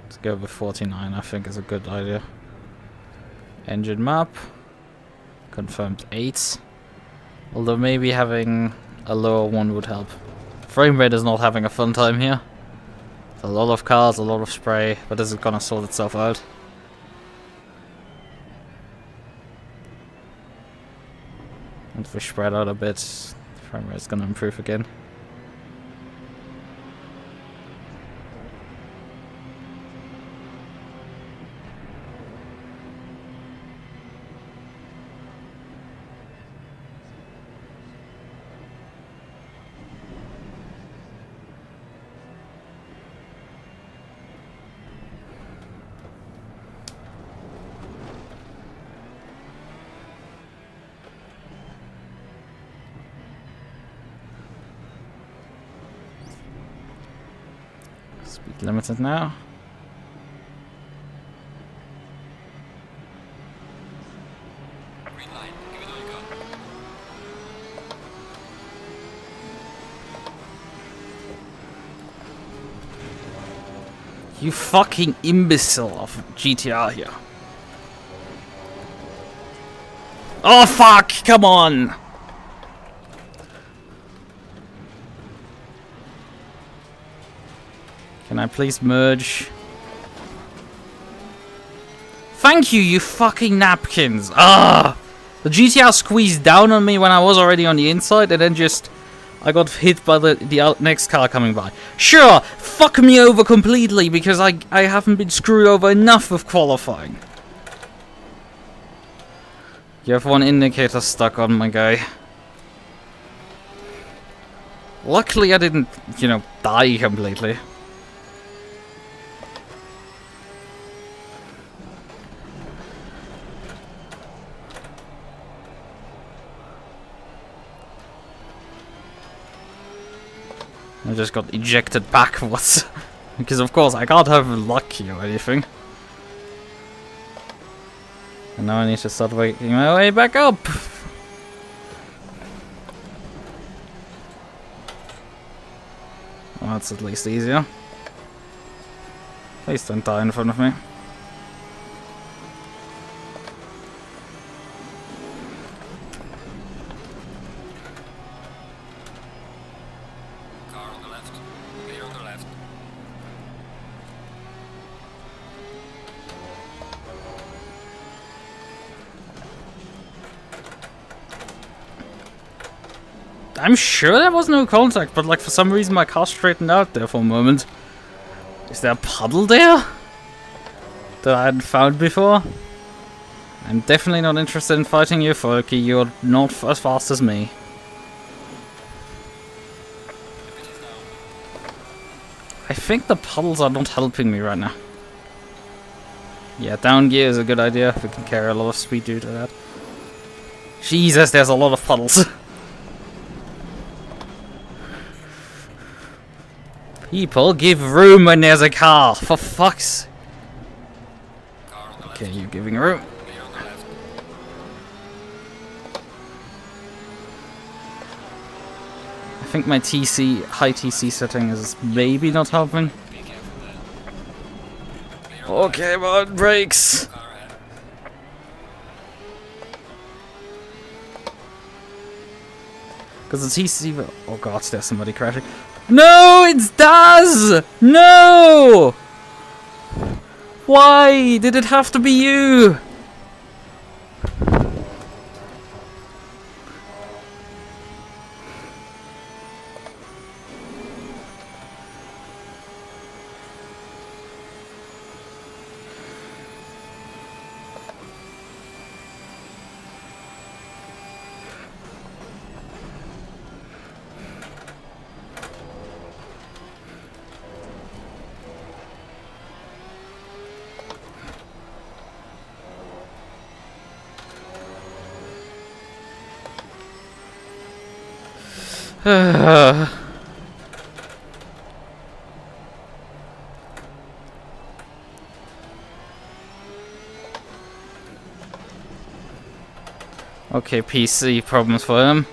A: Let's go with 49, I think is a good idea. Engine map. Confirmed 8. Although maybe having a lower one would help. Frame rate is not having a fun time here. A lot of cars, a lot of spray, but this is gonna sort itself out. Once we spread out a bit, frame rate is gonna improve again. Speed limited now.
B: Green line, give it all you got.
A: You fucking imbecile of GTR here. Oh fuck, come on! Can I please merge? Thank you, you fucking napkins! Ah! The GTR squeezed down on me when I was already on the inside, and then just... I got hit by the next car coming by. Sure, fuck me over completely, because I haven't been screwed over enough with qualifying. You have one indicator stuck on, my guy. Luckily I didn't, you know, die completely. I just got ejected backwards. Because of course I can't have lucky or anything. And now I need to start working my way back up. Well, that's at least easier. Please don't die in front of me.
B: Car on the left. Clear on the left.
A: I'm sure there was no contact, but like for some reason my car straightened out there for a moment. Is there a puddle there? That I hadn't found before? I'm definitely not interested in fighting you, Folky. You're not as fast as me. I think the puddles are not helping me right now. Yeah, down gear is a good idea. We can carry a lot of speed due to that. Jesus, there's a lot of puddles. People, give room when there's a car, for fuck's...
B: Car on the left.
A: Okay, you're giving room.
B: Clear on the left.
A: I think my TC, high TC setting is maybe not helping.
B: Be careful there. Clear on the
A: Okay, well, brakes.
B: left. Car ahead.
A: Because the TC... Oh god, there's somebody crashing. No, it's Daz! No! Why did it have to be you? Okay, PC problems for him.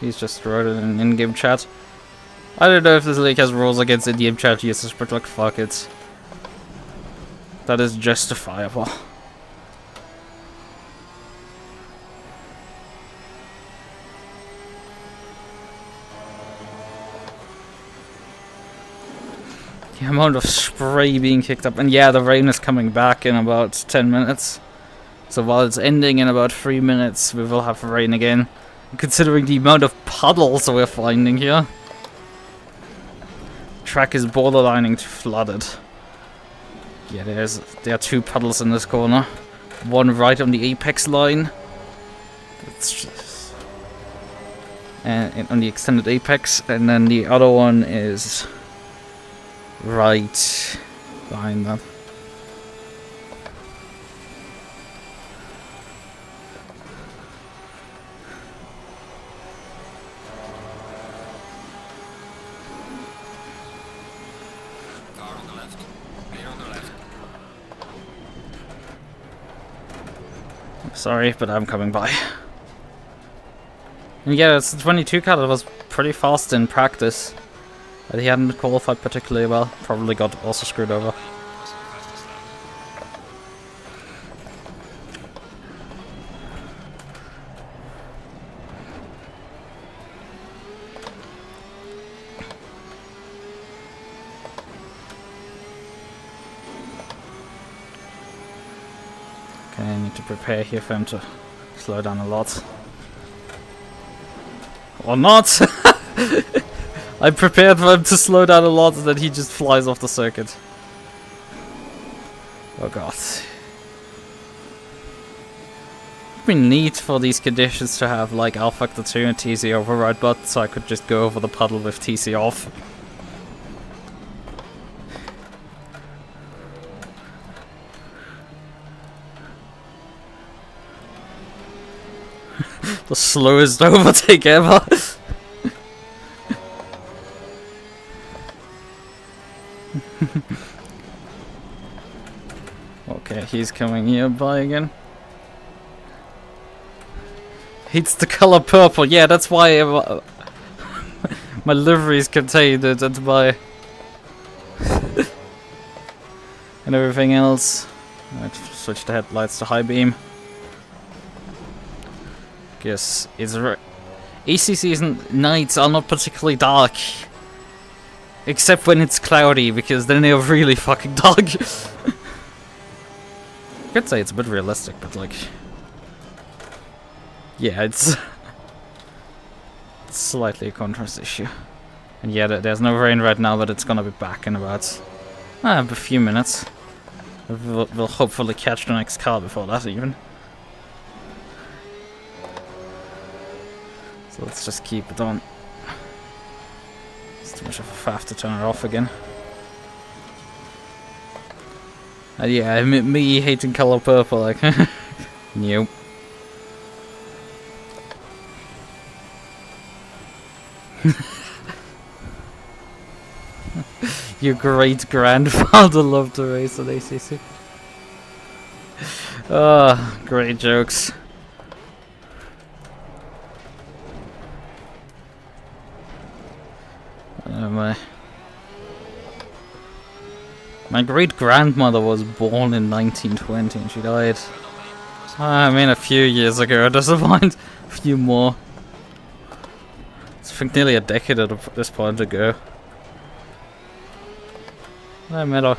A: He's just wrote it in in-game chat. I don't know if this league has rules against in-game chat users, but like, fuck it. That is justifiable. The amount of spray being kicked up, and yeah, the rain is coming back in about 10 minutes. So while it's ending in about 3 minutes, we will have rain again. Considering the amount of puddles we're finding here. Track is borderlining to flooded. Yeah, there are 2 puddles in this corner. One right on the apex line. It's just, and on the extended apex, and then the other one is right behind that.
B: Car on the left. Clear on the left.
A: Sorry, but I'm coming by. And yeah, it's the 22 car that was pretty fast in practice. But he hadn't qualified particularly well. Probably got also screwed over. Okay, I need to prepare here for him to slow down a lot. Or not! I prepared for him to slow down a lot and then he just flies off the circuit. Oh god. It'd be neat for these conditions to have like Alpha Factor 2 and TC override buttons so I could just go over the puddle with TC off. The slowest overtake ever. Okay, he's coming nearby again. Hates the color purple. Yeah, that's why my liveries contained it and my and everything else. I'd switch the headlights to high beam. Guess it's ACC's nights are not particularly dark. Except when it's cloudy, because then they're really fucking dark. I could say it's a bit realistic, but like... yeah, it's slightly a contrast issue. And yeah, there's no rain right now, but it's gonna be back in about a few minutes. We'll hopefully catch the next car before that, even. So let's just keep it on. It's too much of a faff to turn it off again. Yeah, me hating color purple, like, nope. Your great grandfather loved to race at ACC. Ah, great jokes. My great-grandmother was born in 1920 and she died, I mean, a few years ago, doesn't mind. A few more. It's, I think, nearly a decade at this point ago. I met her.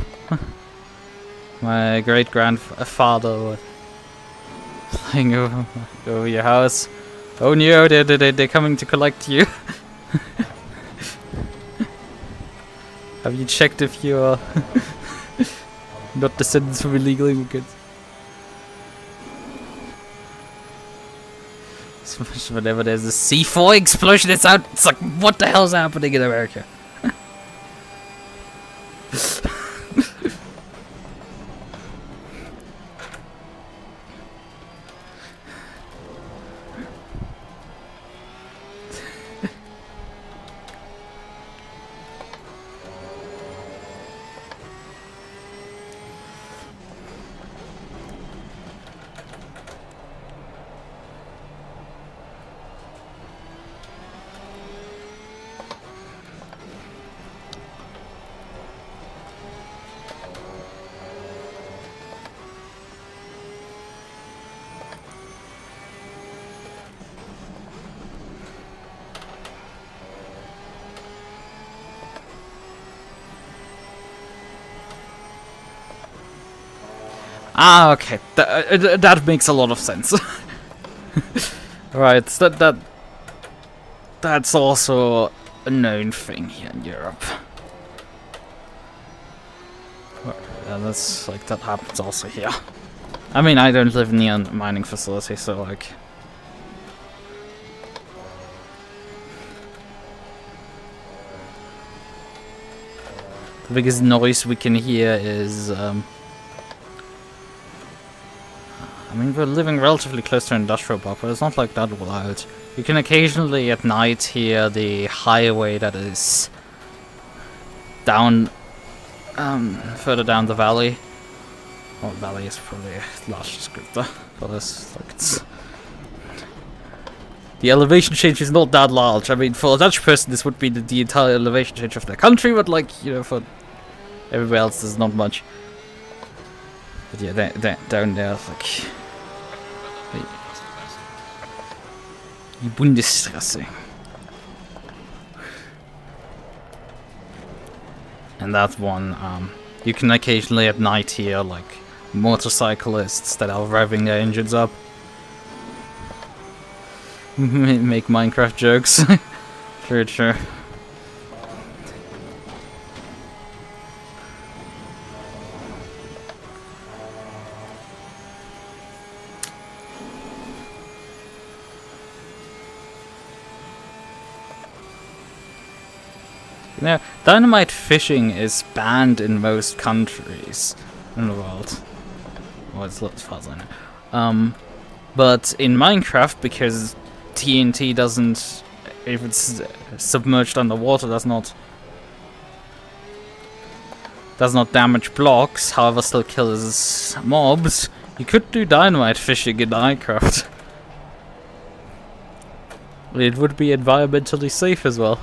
A: My great-grandfather was flying over your house. Oh no, they're coming to collect you. Have you checked if you're not descendants from illegal immigrants? Especially whenever there's a C4 explosion, it's out. It's like, what the hell's happening in America? Ah, okay. That makes a lot of sense. Right, that's also a known thing here in Europe. Yeah, that's like that happens also here. I mean, I don't live near a mining facility, so like. The biggest noise we can hear is, I mean, we're living relatively close to an industrial park, but it's not like that loud. You can occasionally at night hear the highway that is down, further down the valley. Well, valley is probably a large descriptor for this. Like it's the elevation change is not that large. I mean, for a Dutch person, this would be the entire elevation change of their country, but like, you know, for everywhere else, there's not much. But yeah, down there, like die Bundesstraße. And that one, you can occasionally at night hear like motorcyclists that are revving their engines up. Make Minecraft jokes. True. You know, dynamite fishing is banned in most countries in the world. Well, as far as I know. But in Minecraft, because TNT doesn't, if it's submerged underwater, does not damage blocks, however still kills mobs, you could do dynamite fishing in Minecraft. It would be environmentally safe as well.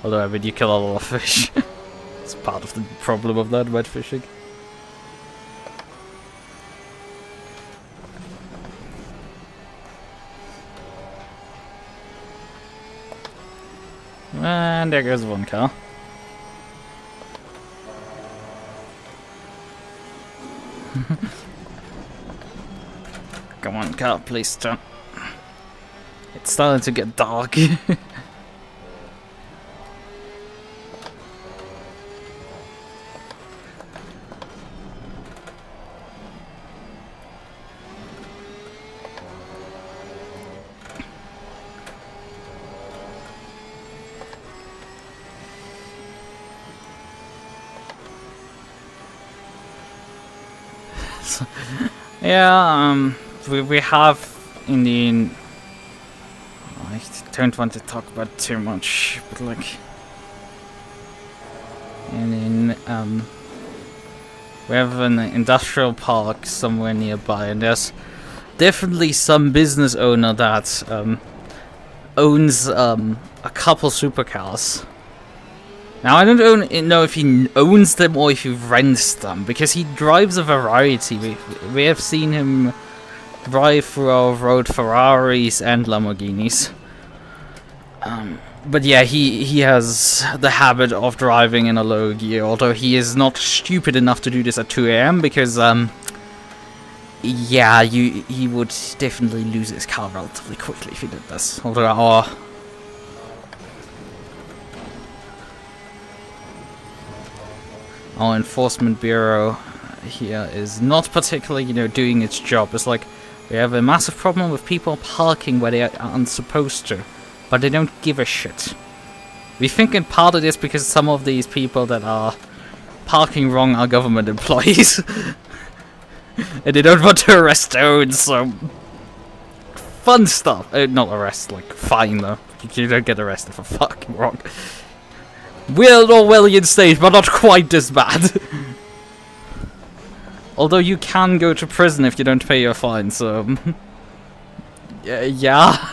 A: Although, I mean, you kill a lot of fish. It's part of the problem of dynamite fishing. And there goes one car. Come on, car, please turn. It's starting to get dark. Yeah, we have in the... I don't want to talk about too much, but like... we have an industrial park somewhere nearby, and there's definitely some business owner that owns a couple supercars. Now, I don't know if he owns them or if he rents them, because he drives a variety. We have seen him drive through our road Ferraris and Lamborghinis. But yeah, he has the habit of driving in a low gear, although he is not stupid enough to do this at 2 AM, because, yeah, he would definitely lose his car relatively quickly if he did this. Although our enforcement bureau here is not particularly, doing its job. It's like we have a massive problem with people parking where they aren't supposed to, but they don't give a shit. We think in part it is because some of these people that are parking wrong are government employees. And they don't want to arrest their own, so... Fun stuff! Not arrest, like, fine though. You don't get arrested for fucking wrong. We're an Orwellian state, but not quite this bad. Although you can go to prison if you don't pay your fine, so... yeah.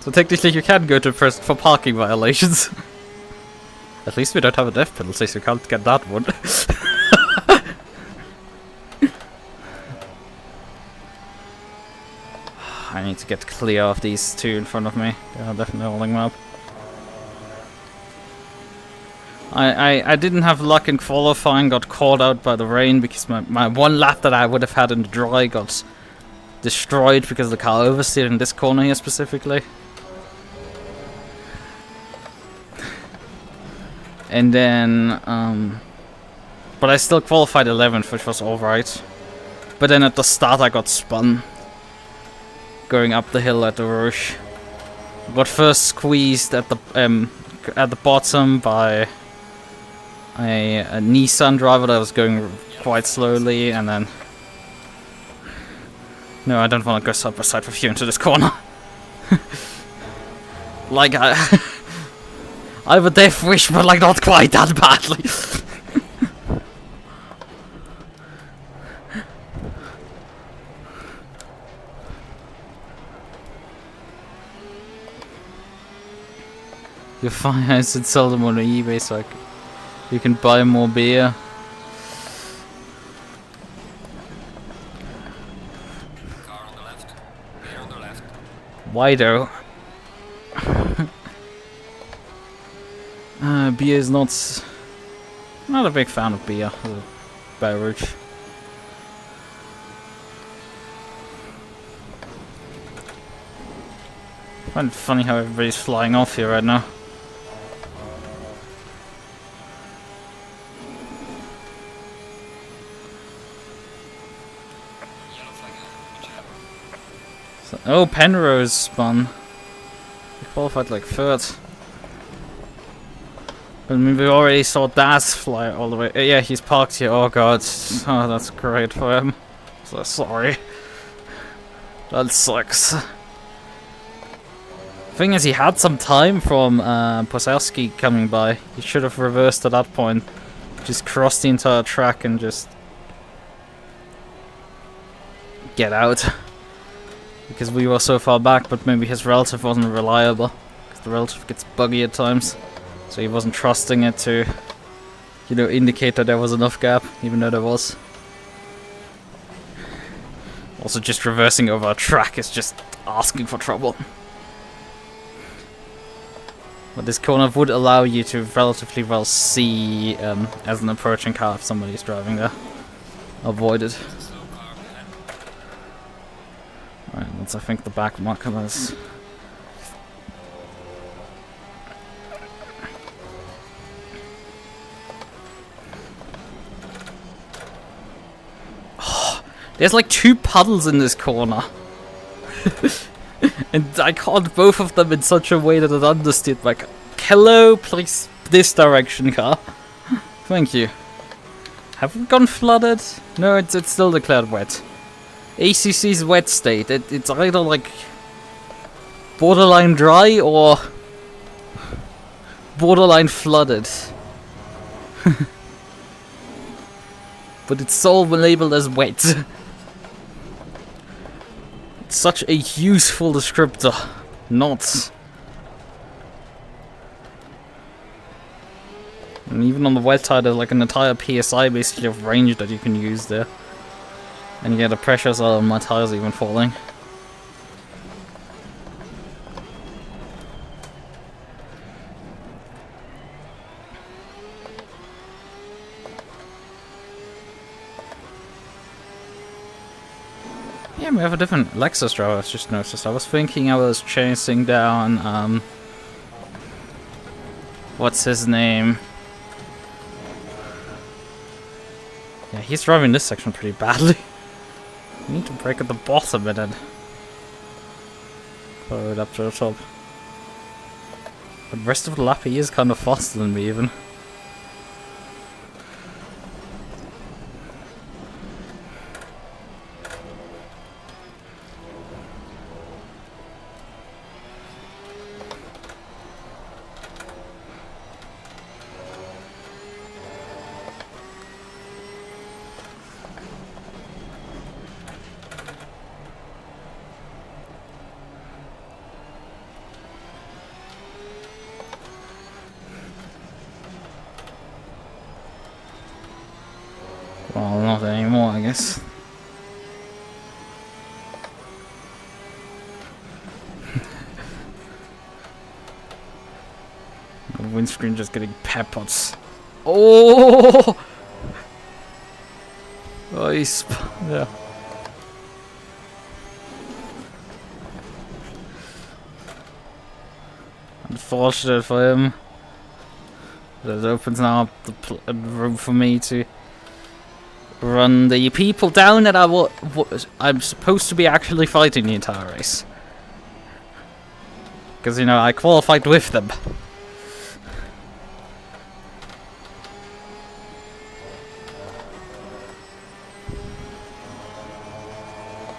A: So technically you can go to prison for parking violations. At least we don't have a death penalty, so you can't get that one. need to get clear of these two in front of me. They are definitely holding me up. I didn't have luck in qualifying, got caught out by the rain because my one lap that I would have had in the dry got destroyed because the car oversteered in this corner here specifically. And then, but I still qualified 11th, which was alright. But then at the start I got spun, going up the hill at the Rouge. Got first squeezed at the bottom by a Nissan driver that was going quite slowly, and then... No, I don't want to go side by side with you into this corner. Like, I have a death wish, but like not quite that badly. You're fine, I should sell them on eBay so you can buy more beer.
B: Car on the left. Beer on the left.
A: Why though? Beer is not a big fan of beer as a beverage. I find it funny how everybody's flying off here right now.
B: Yellow flag out. Good job.
A: So, oh, Penrose spun. He qualified like third. But I mean, we already saw Daz fly all the way. Yeah, he's parked here. Oh god. Oh, that's great for him. So sorry. That sucks. Thing is, he had some time from Posowski coming by. He should have reversed at that point. Just cross the entire track and just get out. Because we were so far back, but maybe his relative wasn't reliable. Because the relative gets buggy at times. So he wasn't trusting it to, you know, indicate that there was enough gap, even though there was. Also, just reversing over a track is just asking for trouble. But this corner would allow you to relatively well see, as an approaching car, if somebody is driving there. Avoid it.
B: Slow car behind.
A: Right, that's I think the back marker is. There's like 2 puddles in this corner. And I caught both of them in such a way that it understood, like, hello, please, this direction, car. Thank you. Have we gone flooded? No, it's still declared wet. ACC's wet state. It's either like borderline dry or borderline flooded. But it's all labeled as wet. It's such a useful descriptor. Not. And even on the wet side, there's like an entire PSI basically of range that you can use there. And yeah, the pressures on my tires even falling. Yeah, we have a different Lexus driver, I've just noticed. I was thinking I was chasing down, what's his name? Yeah, he's driving this section pretty badly. We need to brake at the bottom and then follow it up to the top. But the rest of the lap he is kind of faster than me even. Well, not anymore, I guess. The windscreen just getting peppered. Oh! Oh, yeah. Unfortunate for him. That opens now up the room for me to run the people down that I'm supposed to be actually fighting the entire race. Because, you know, I qualified with them.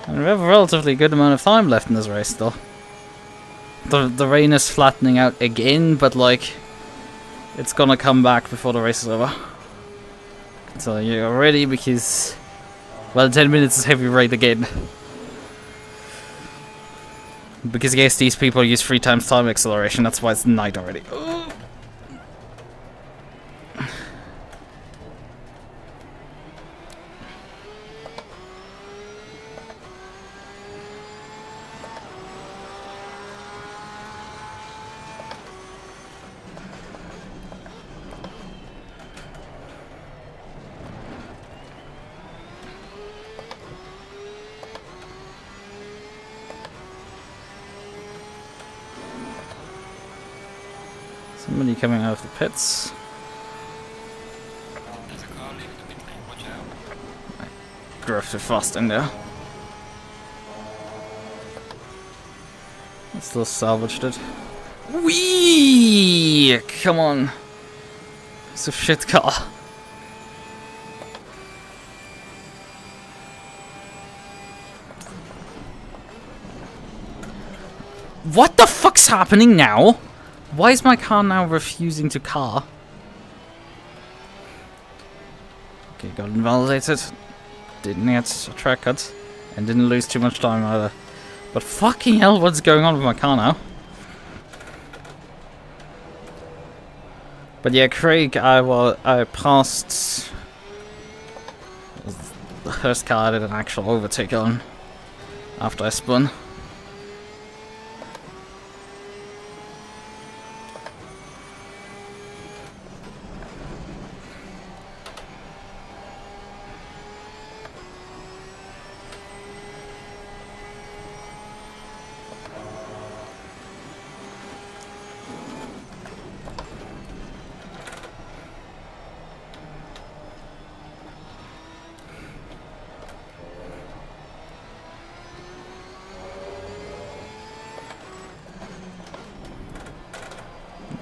A: And we have a relatively good amount of time left in this race, though. The rain is flattening out again, but, like, it's gonna come back before the race is over. So you're ready because, well, 10 minutes is heavy rain again. Because I guess these people use 3 times time acceleration, that's why it's night already. Oh. Somebody coming out of the pits.
B: There's a car leaving the pit lane, watch out.
A: Drove too fast in there. I still salvaged it. Whee! Come on. Piece of shit car. What the fuck's happening now? Why is my car now refusing to car? Okay, got invalidated. Didn't get a track cut. And didn't lose too much time either. But fucking hell, what's going on with my car now? But yeah, Craig, I passed the first car I did an actual overtake on after I spun.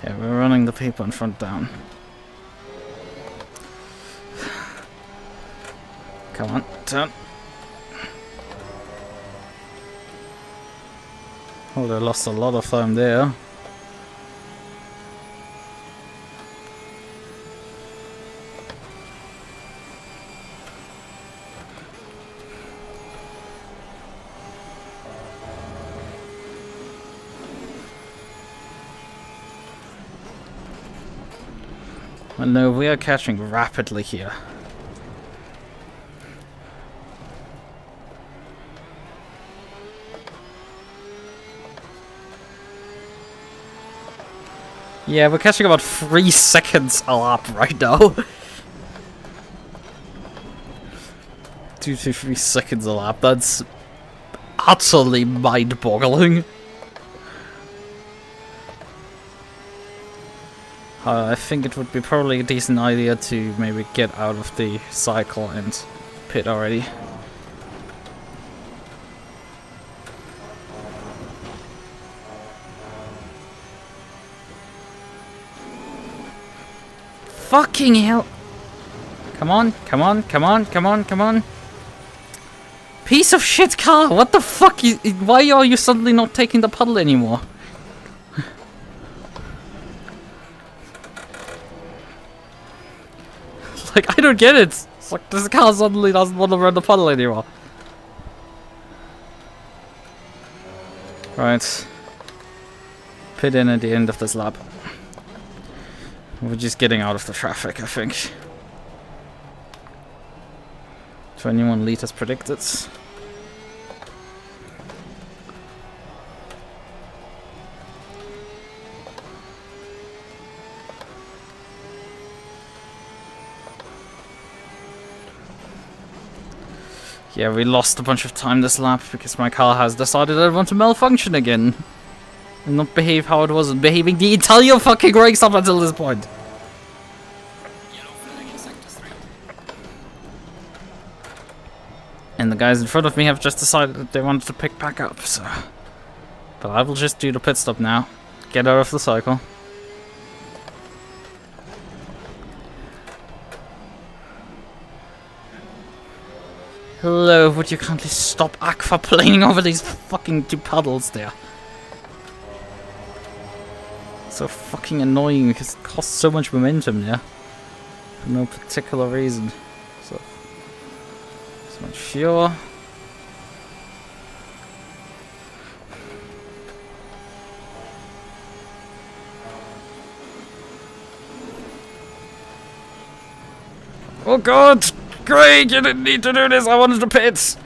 A: Yeah, we're running the people in front down. Come on, turn. Oh, they lost a lot of time there. Well, no, we are catching rapidly here. Yeah, we're catching about 3 seconds a lap right now. 2 to 3 seconds a lap, that's utterly mind-boggling. I think it would be probably a decent idea to maybe get out of the cycle and pit already. Fucking hell! Come on, come on, come on, come on, come on! Piece of shit car! What the fuck? Why are you suddenly not taking the puddle anymore? Like, I don't get it! It's like this car suddenly doesn't want to run the puddle anymore. Right. Pit in at the end of this lap. We're just getting out of the traffic, I think. 21 liters predicted. Yeah, we lost a bunch of time this lap because my car has decided I want to malfunction again. And not behave how it was behaving the entire fucking race up until this point.
B: Yellow flag in sector 3.
A: And the guys in front of me have just decided that they wanted to pick back up, so... But I will just do the pit stop now. Get out of the cycle. Hello, would you kindly stop aquaplaning over these fucking two puddles there? So fucking annoying because it costs so much momentum there. For no particular reason. So much fuel. Oh god! Greg, you didn't need to do this, I wanted to pit!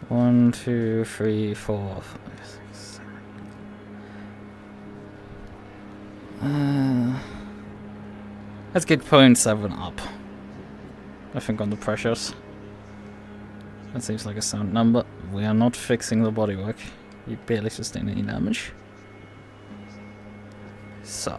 A: One, two, three, four, five, six, seven. Let's get 0.7 up. I think on the pressures. That seems like a sound number. We are not fixing the bodywork. You barely sustain any damage. So.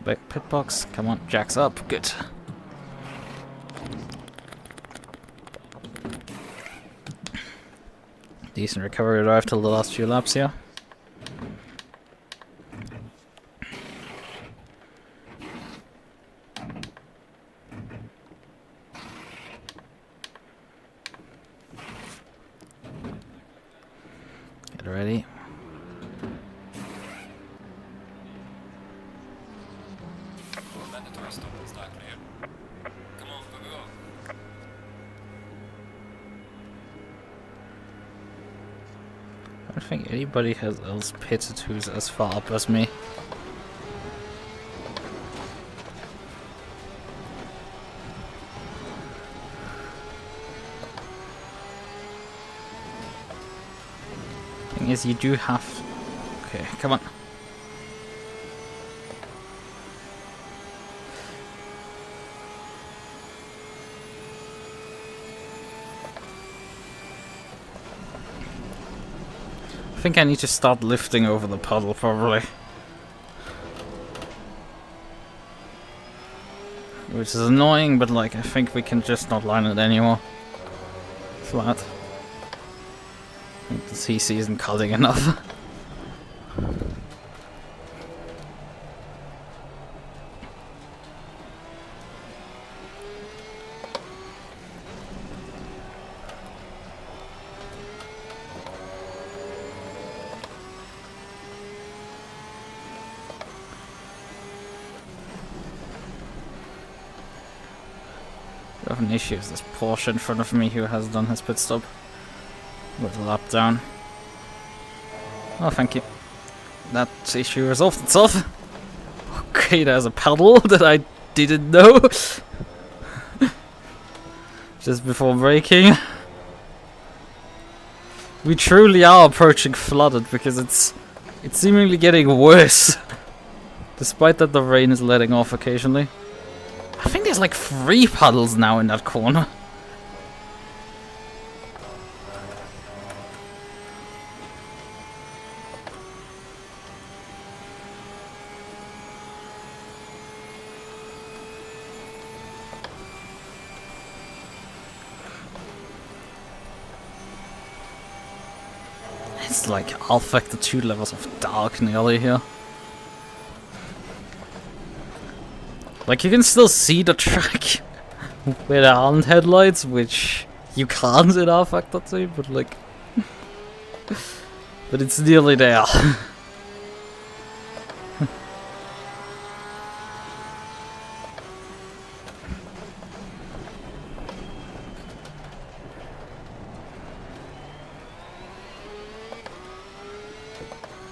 A: Back pit box, come on, jacks up, good. Decent recovery drive till the last few laps here. Get ready.
B: Mandatory stop is not clear. Come on, go, go, go.
A: I don't think anybody has else pitted who's as far up as me. Thing is, you do have. Okay, come on. I think I need to start lifting over the puddle, probably. Which is annoying, but like, I think we can just not line it anymore. Flat. I think the CC isn't cutting enough. I have an issue with this Porsche in front of me who has done his pit stop with a lap down. Oh, thank you. That issue resolved itself. Okay, there's a pedal that I didn't know. Just before braking. We truly are approaching flooded because it's seemingly getting worse. Despite that the rain is letting off occasionally. I think there's like 3 puddles now in that corner. It's like I'll factor 2 levels of dark nearly here. Like, you can still see the track where there aren't headlights, which you can't in R factor 2, but like... but it's nearly there.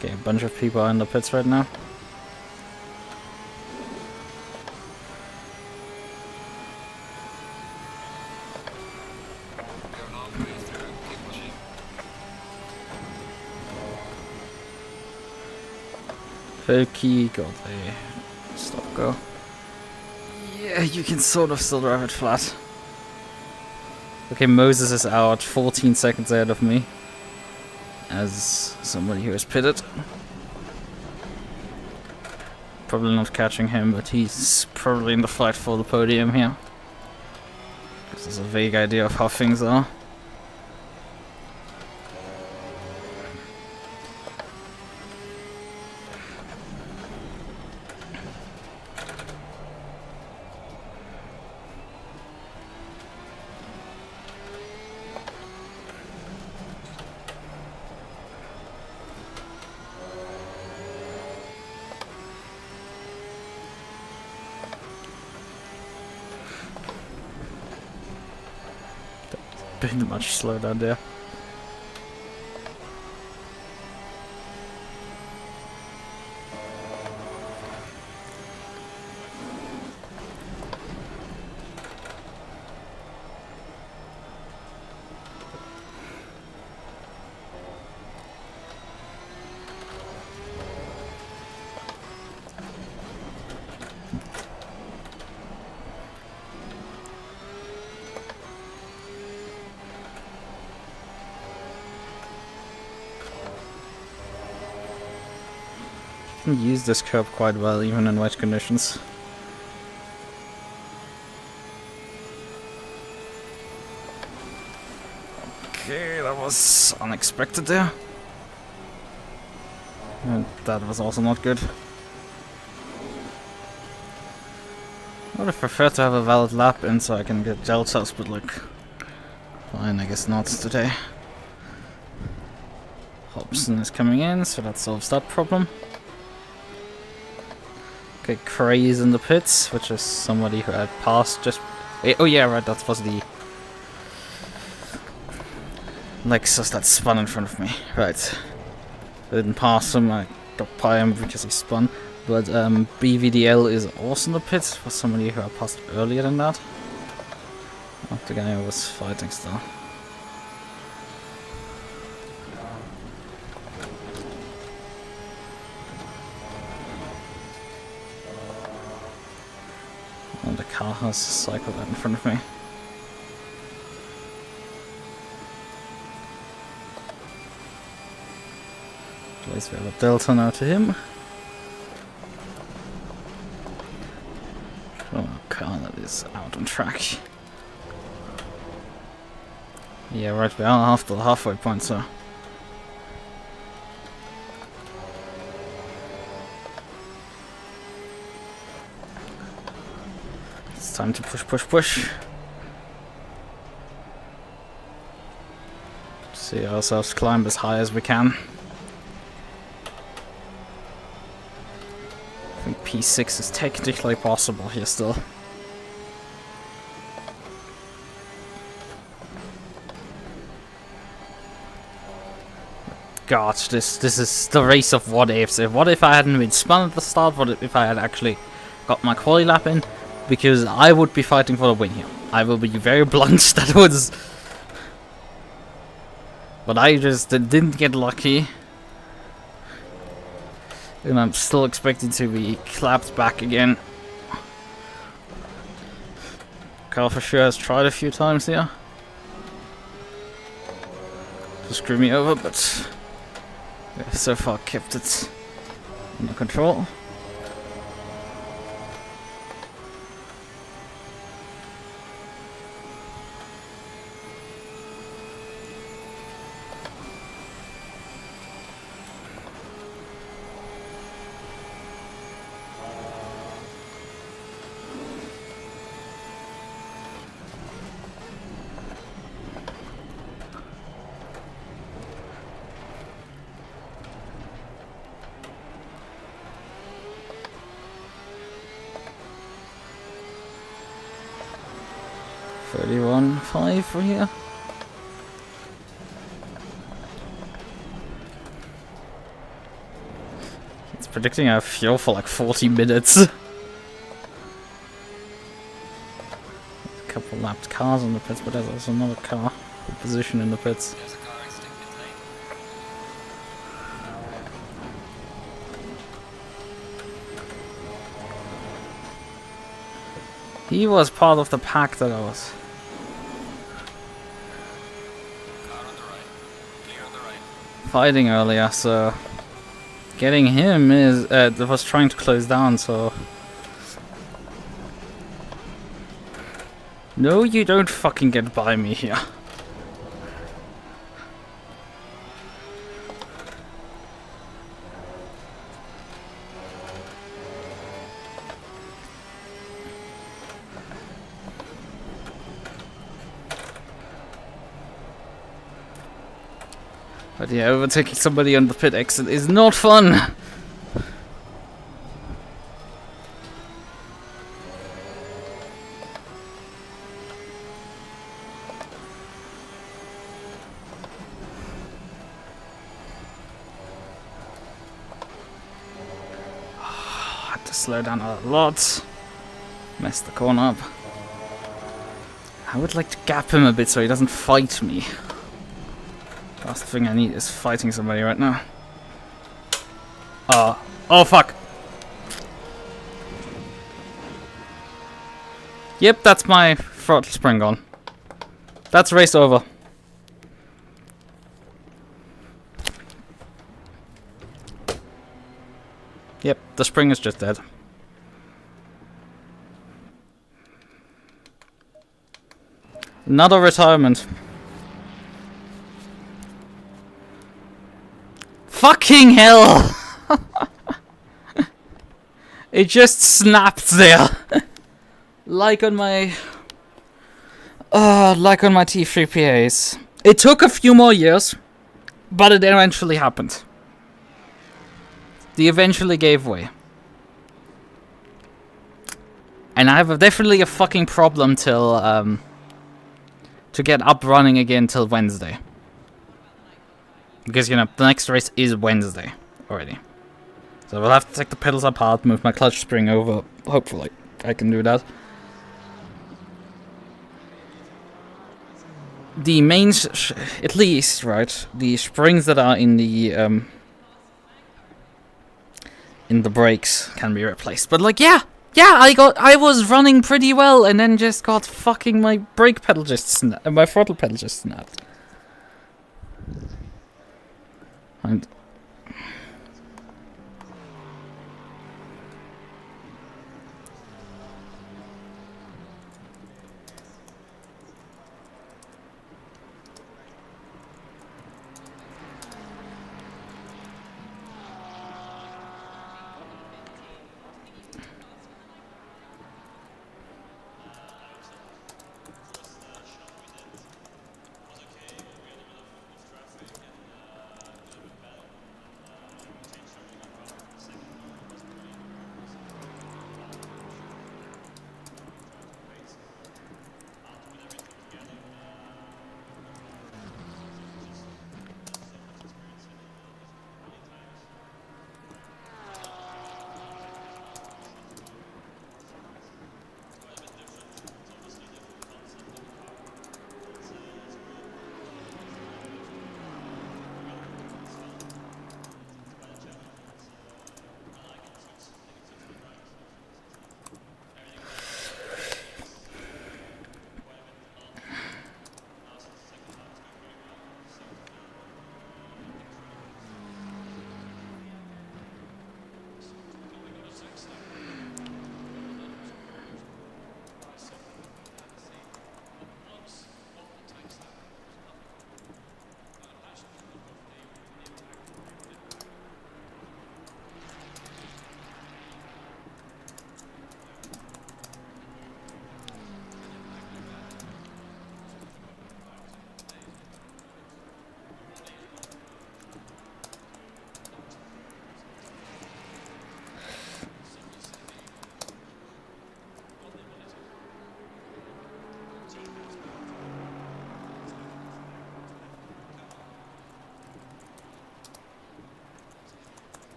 A: Okay, a bunch of people are in the pits right now.
B: We are now free through. Keep pushing.
A: Velky got a stop go. Yeah, you can sort of still drive it flat. Okay, Moses is out 14 seconds ahead of me. As somebody who is pitted. Probably not catching him, but he's probably in the fight for the podium here. Because there's a vague idea of how things are. Pretty much slow down there. Can use this curb quite well even in wet conditions. Okay, that was unexpected there. And that was also not good. I would have preferred to have a valid lap in so I can get deltas, but like, fine, I guess not today. Hobson is coming in, so that solves that problem. Okay, Craze in the pits, which is somebody who had passed just... Oh yeah, right, that was the Lexus that spun in front of me. Right. I didn't pass him, I got by him because he spun. But BVDL is also in the pits for somebody who I passed earlier than that. Oh, the guy I was fighting still. And the car has cycled out in front of me. At least we have a delta now to him. Oh, car that is out on track. Yeah, right, we are after the halfway point, so. It's time to push, push, push. See ourselves climb as high as we can. I think P6 is technically possible here still. God, this is the race of what ifs. What if I hadn't been spun at the start? What if I had actually got my quali lap in? Because I would be fighting for the win here. I will be very blunt. That was... But I just didn't get lucky. And I'm still expecting to be clapped back again. Carl for sure has tried a few times here to screw me over, but we've so far kept it under control. 31.5 for here. It's predicting I fuel for like 40 minutes. A couple lapped cars in the pits, but there's also another car for position in the pits.
B: There's a car exiting pit lane.
A: He was part of the pack that I was
B: Car on the right. Clear on the right.
A: fighting earlier, so getting him is was trying to close down, so no, you don't fucking get by me here. But yeah, overtaking somebody on the pit exit is not fun. Had to slow down a lot. Messed the corner up. I would like to gap him a bit so he doesn't fight me. Last thing I need is fighting somebody right now. Oh fuck. Yep, that's my throttle spring gone. That's race over. Yep, the spring is just dead. Another retirement. Fucking hell! It just snapped there. like on my T3PAs. It took a few more years, but it eventually happened. They eventually gave way. And I have definitely a fucking problem till to get up running again till Wednesday. Because, you know, the next race is Wednesday already. So we'll have to take the pedals apart, move my clutch spring over. Hopefully, I can do that. The main, at least, right, the springs that are in the brakes can be replaced. But like, yeah, I was running pretty well, and then just got fucking my brake pedal just my throttle pedal just snapped. And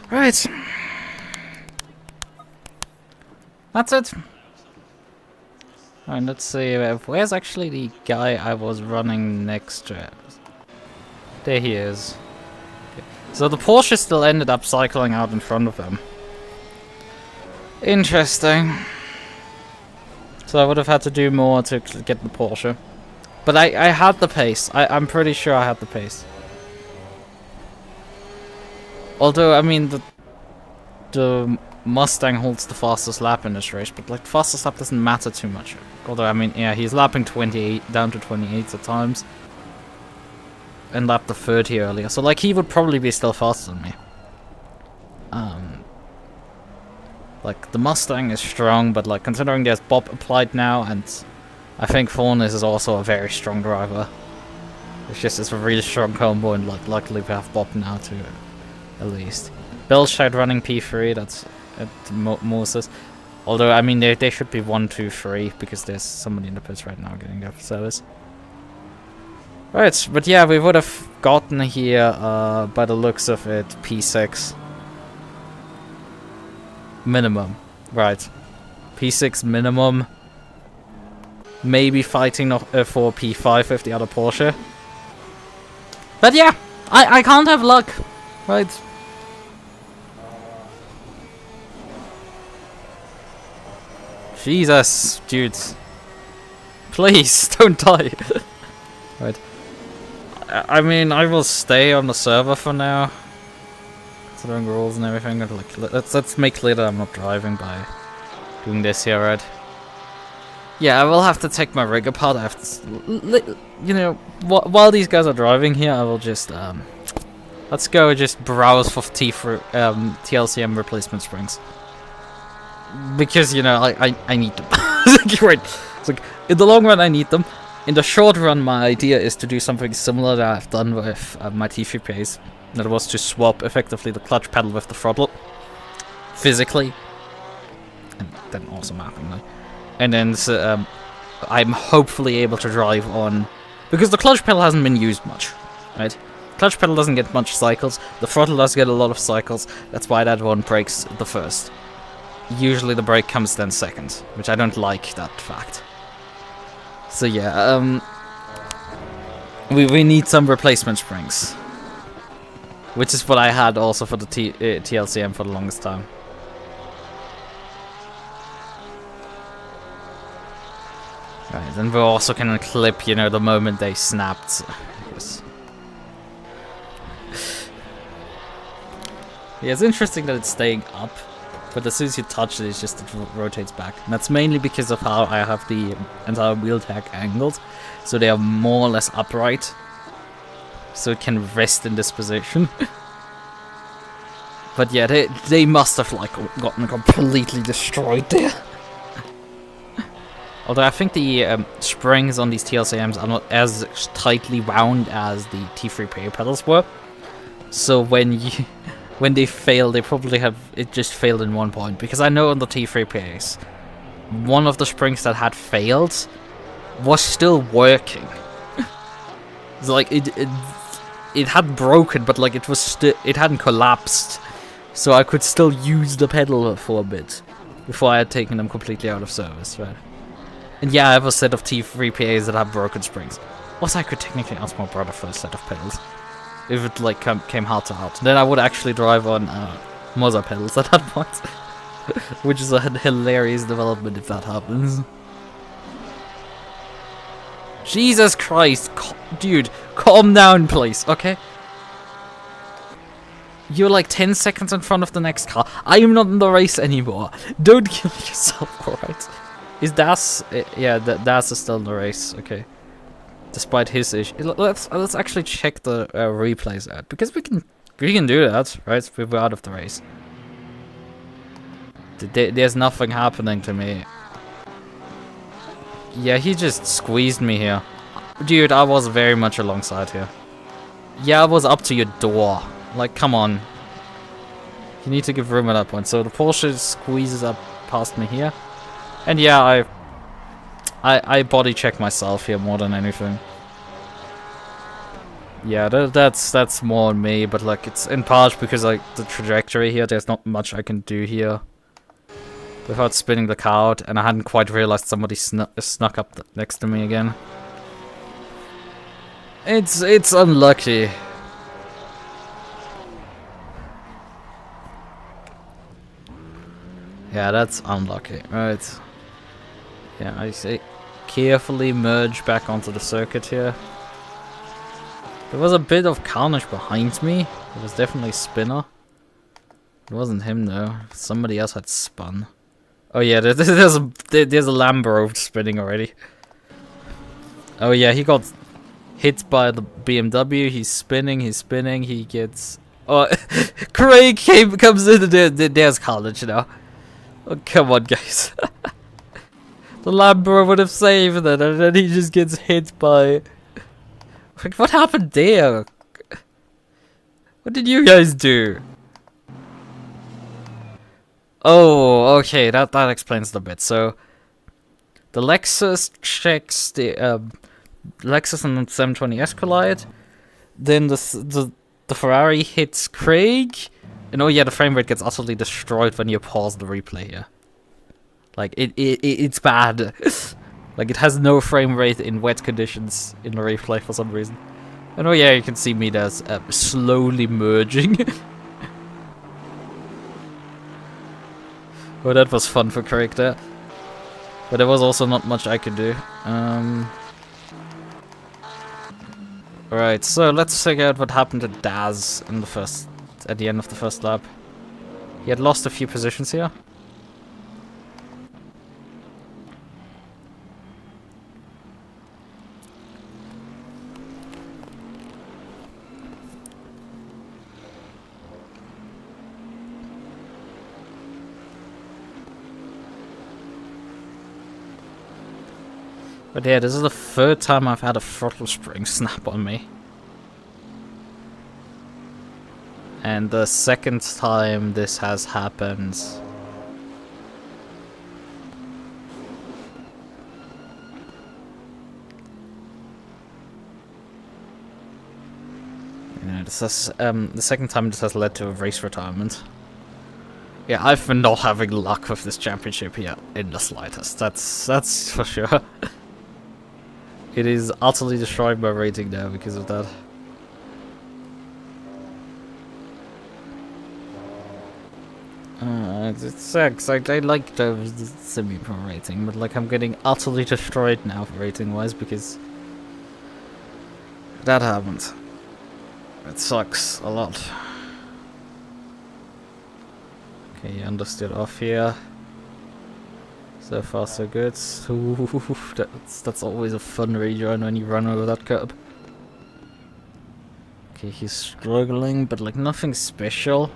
A: Right. That's it. Alright, let's see. Where's actually the guy I was running next to? There he is. Okay. So the Porsche still ended up cycling out in front of him. Interesting. So I would have had to do more to get the Porsche. But I had the pace. I'm pretty sure I had the pace. Although, I mean, the Mustang holds the fastest lap in this race, but like the fastest lap doesn't matter too much. Although, I mean, yeah, he's lapping 28, down to 28 at times. And lapped the 30 earlier, so like he would probably be still faster than me. Like the Mustang is strong, but like considering there's Bob applied now, and I think Furnace is also a very strong driver. It's a really strong combo, and like luckily we have Bob now too, at least. Bellshide running P3, that's at Moses. Although I mean they should be 1, 2, 3 because there's somebody in the pits right now getting their service. Right, but yeah, we would have gotten here by the looks of it P6 minimum, right? P6 minimum. Maybe fighting for P5 with the other Porsche. But yeah, I can't have luck, right? Jesus, dude. Please, don't die. Right. I mean, I will stay on the server for now. Considering rules and everything. Like, let's make clear that I'm not driving by doing this here, right? Yeah, I will have to take my rig apart. I have to, you know, while these guys are driving here, I will just let's go just browse for T-LCM replacement springs. Because, you know, I need them. Right. It's like, in the long run I need them. In the short run my idea is to do something similar that I've done with my T3Ps. That was to swap effectively the clutch pedal with the throttle. Physically. And then also mappingly. And then I'm hopefully able to drive on... Because the clutch pedal hasn't been used much. Right? Clutch pedal doesn't get much cycles. The throttle does get a lot of cycles. That's why that one breaks the first. Usually the brake comes then second, which I don't like that fact. So yeah, we need some replacement springs. Which is what I had also for the T-LCM for the longest time. Right, and we're also gonna clip, you know, the moment they snapped. Yes. Yeah, it's interesting that it's staying up. But as soon as you touch it, it rotates back. And that's mainly because of how I have the entire wheel tag angled. So they are more or less upright. So it can rest in this position. But yeah, they must have like gotten completely destroyed there. Although I think the springs on these T-LCMs are not as tightly wound as the T3 pedals were. So when they fail, they probably have it just failed in one point. Because I know on the T3PAs, one of the springs that had failed was still working. It's like it had broken, but like it hadn't collapsed, so I could still use the pedal for a bit before I had taken them completely out of service, right? And yeah, I have a set of T3PAs that have broken springs. Also, I could technically ask my brother for a set of pedals. If it like came heart to heart, then I would actually drive on Moza pedals at that point, which is a hilarious development if that happens. Jesus Christ, dude, calm down, please, okay? You're like 10 seconds in front of the next car. I am not in the race anymore. Don't kill yourself, alright? Is Das? Yeah, Das is still in the race. Okay. Despite his issue, let's actually check the replays out, because we can do that, right? We're out of the race. There's nothing happening to me. Yeah, he just squeezed me here, dude. I was very much alongside here. Yeah, I was up to your door. Like, come on. You need to give room at that point. So the Porsche squeezes up past me here, and yeah, I body check myself here more than anything. Yeah, that's more on me, but like it's in part because like the trajectory here, there's not much I can do here without spinning the car out, and I hadn't quite realized somebody snuck up next to me again. It's unlucky. Yeah, that's unlucky. Right. Yeah, I say carefully merge back onto the circuit here. There was a bit of carnage behind me. It was definitely Spinner. It wasn't him though. Somebody else had spun. Oh yeah, there's a Lambo spinning already. Oh yeah, he got hit by the BMW. He's spinning. He gets. Oh, Craig comes in. There's carnage now. Oh come on, guys. The Lambo would have saved it, and then he just gets hit by. Like, what happened there? What did you guys do? Oh, okay, that explains the bit. So, the Lexus checks the Lexus and the 720S collide. Then the Ferrari hits Craig, and oh yeah, the frame rate gets utterly destroyed when you pause the replay here. Like it's bad. Like, it has no frame rate in wet conditions in the replay for some reason. And oh yeah, you can see me there's slowly merging. Oh, that was fun for Craig there. But there was also not much I could do. Alright, so let's check out what happened to Daz in at the end of the first lap. He had lost a few positions here. But yeah, this is the third time I've had a throttle spring snap on me. And the second time this has happened. Yeah, this has, the second time this has led to a race retirement. Yeah, I've been not having luck with this championship here in the slightest. That's for sure. It is utterly destroying my rating now because of that. It sucks. I like the semi-pro rating, but like I'm getting utterly destroyed now rating-wise because that happened. It sucks a lot. Okay, understeered off here. So far so good. Ooh, that's always a fun rejoin when you run over that curb. Okay, he's struggling, but like nothing special.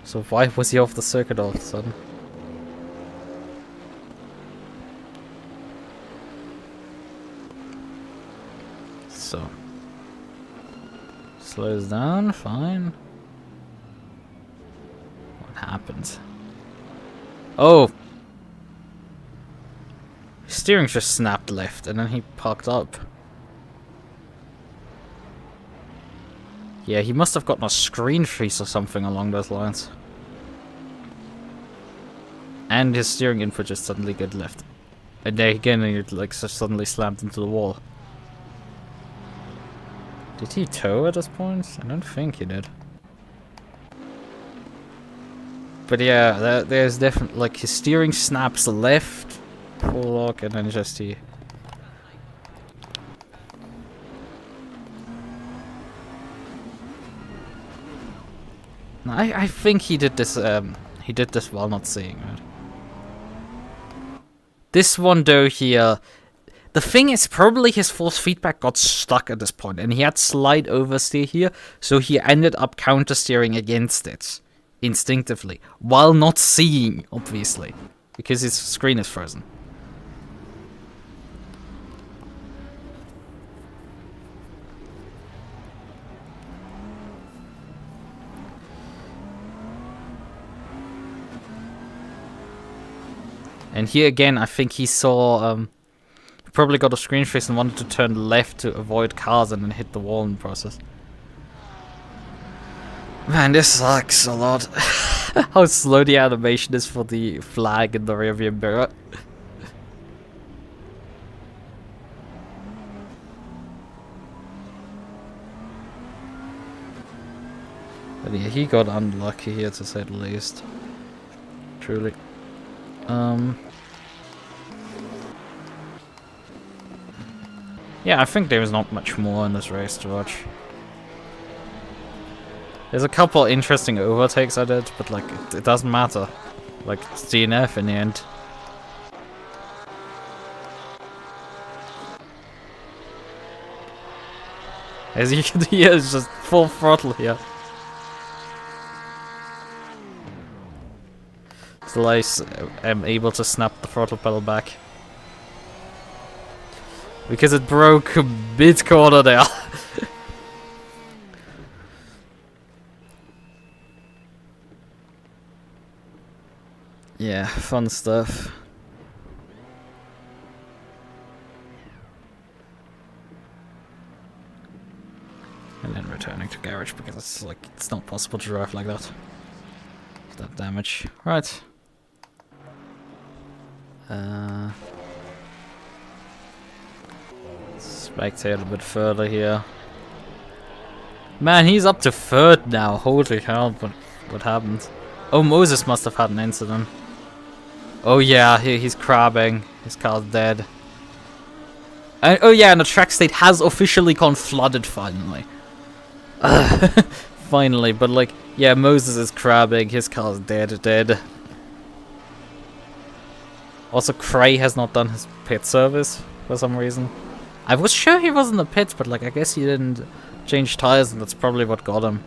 A: So why was he off the circuit all of a sudden? So. Slows down, fine. What happened? Oh! Steering just snapped left and then he parked up. Yeah, he must have gotten a screen freeze or something along those lines. And his steering input just suddenly got left. And there again, it like suddenly slammed into the wall. Did he tow at this point? I don't think he did. But yeah, there's definitely like his steering snaps left. Full lock, and then just he. No, I think he did this. He did this while not seeing, right? This one though, here. The thing is, probably his force feedback got stuck at this point, and he had slight oversteer here, so he ended up counter steering against it instinctively while not seeing, obviously, because his screen is frozen. And here again, I think he saw, probably got a screen freeze and wanted to turn left to avoid cars and then hit the wall in the process. Man, this sucks a lot. How slow the animation is for the flag in the rearview mirror. But yeah, he got unlucky here to say the least. Truly. Yeah, I think there's not much more in this race to watch. There's a couple interesting overtakes I did, but like, it doesn't matter. Like, it's DNF in the end. As you can hear, it's just full throttle here. Still I am able to snap the throttle pedal back. Because it broke mid-corner there. Yeah, fun stuff. And then returning to garage because it's like it's not possible to drive like that. That damage. Right. Spectate a bit further here. Man, he's up to third now. Holy hell, what happened? Oh, Moses must have had an incident. Oh yeah, he's crabbing. His car's dead. Oh yeah, and the track state has officially gone flooded finally. Finally, but like, yeah, Moses is crabbing. His car's dead. Also, Cray has not done his pit service for some reason. I was sure he was in the pits, but like, I guess he didn't change tires, and that's probably what got him.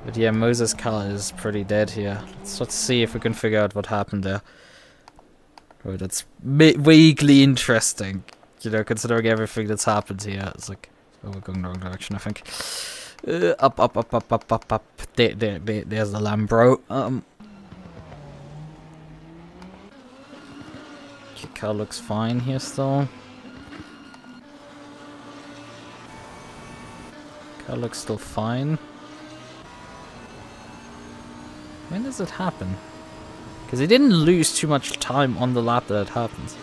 A: But yeah, Moses' car is pretty dead here. Let's see if we can figure out what happened there. Oh, that's vaguely interesting, you know, considering everything that's happened here. It's like, oh, we're going the wrong direction, I think. Up. There's the Lambro. Car looks fine here still. Car looks still fine. When does it happen? Because he didn't lose too much time on the lap that it happened.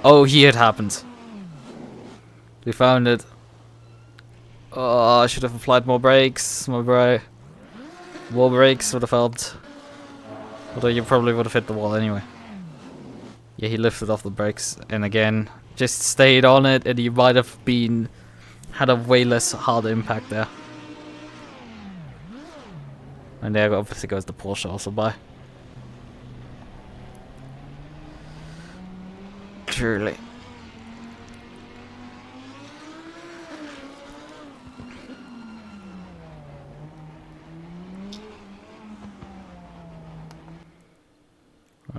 A: Oh, here it happened. We found it. Oh, I should have applied more brakes, my bro. Wall brakes would have helped. Although you probably would have hit the wall anyway. Yeah, he lifted off the brakes and again just stayed on it, and you might have had a way less hard impact there. And there obviously goes the Porsche also by. Truly.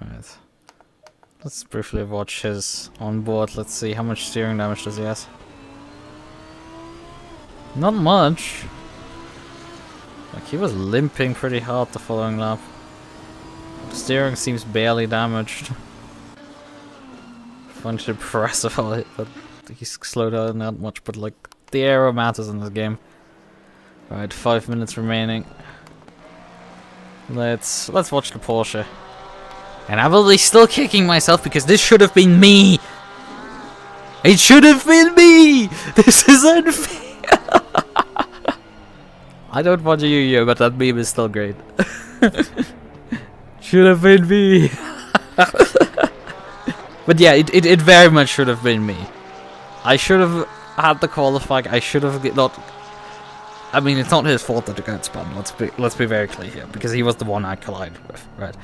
A: Right. Let's briefly watch his onboard. Let's see how much steering damage does he have. Not much. Like, he was limping pretty hard the following lap. The steering seems barely damaged. Find it impressive that he's slowed down that much, but like, the aero matters in this game. Alright, 5 minutes remaining. Let's watch the Porsche. And I will be still kicking myself because this should have been me! It should have been me! This is unfair! I don't want to you, but that meme is still great. Should have been me! But yeah, it very much should have been me. I should have had the qualifying, I should have not... I mean, it's not his fault that the got spun, let's be very clear here, because he was the one I collided with, right?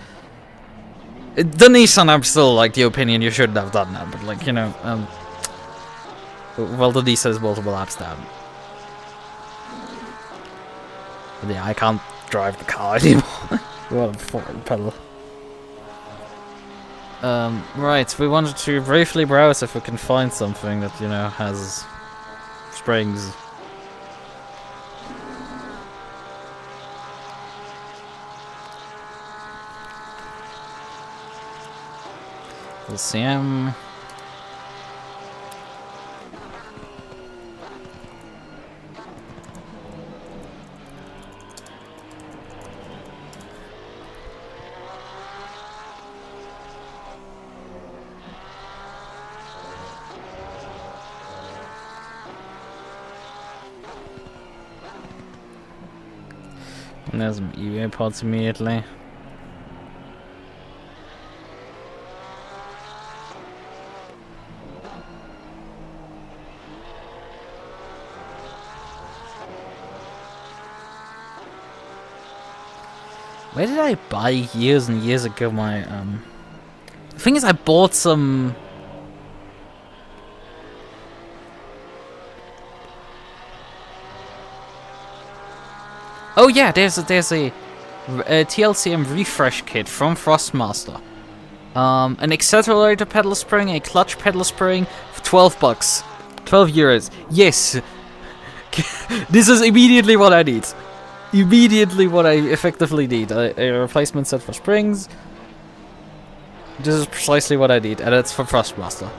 A: The Nissan, I'm still like the opinion you shouldn't have done that, but like, you know, well, the Nissan is multiple laps down. But yeah, I can't drive the car anymore. What a fucking pedal. Right, we wanted to briefly browse if we can find something that, you know, has springs. LCM. And there's some EVA pods immediately. Where did I buy years and years ago my, The thing is, I bought some... Oh yeah, there's a TLCM refresh kit from Thrustmaster. An accelerator pedal spring, a clutch pedal spring, for 12 bucks. 12 euros. Yes! This is immediately what I need. Immediately what I effectively need. A replacement set for springs. This is precisely what I need, and it's for Thrustmaster.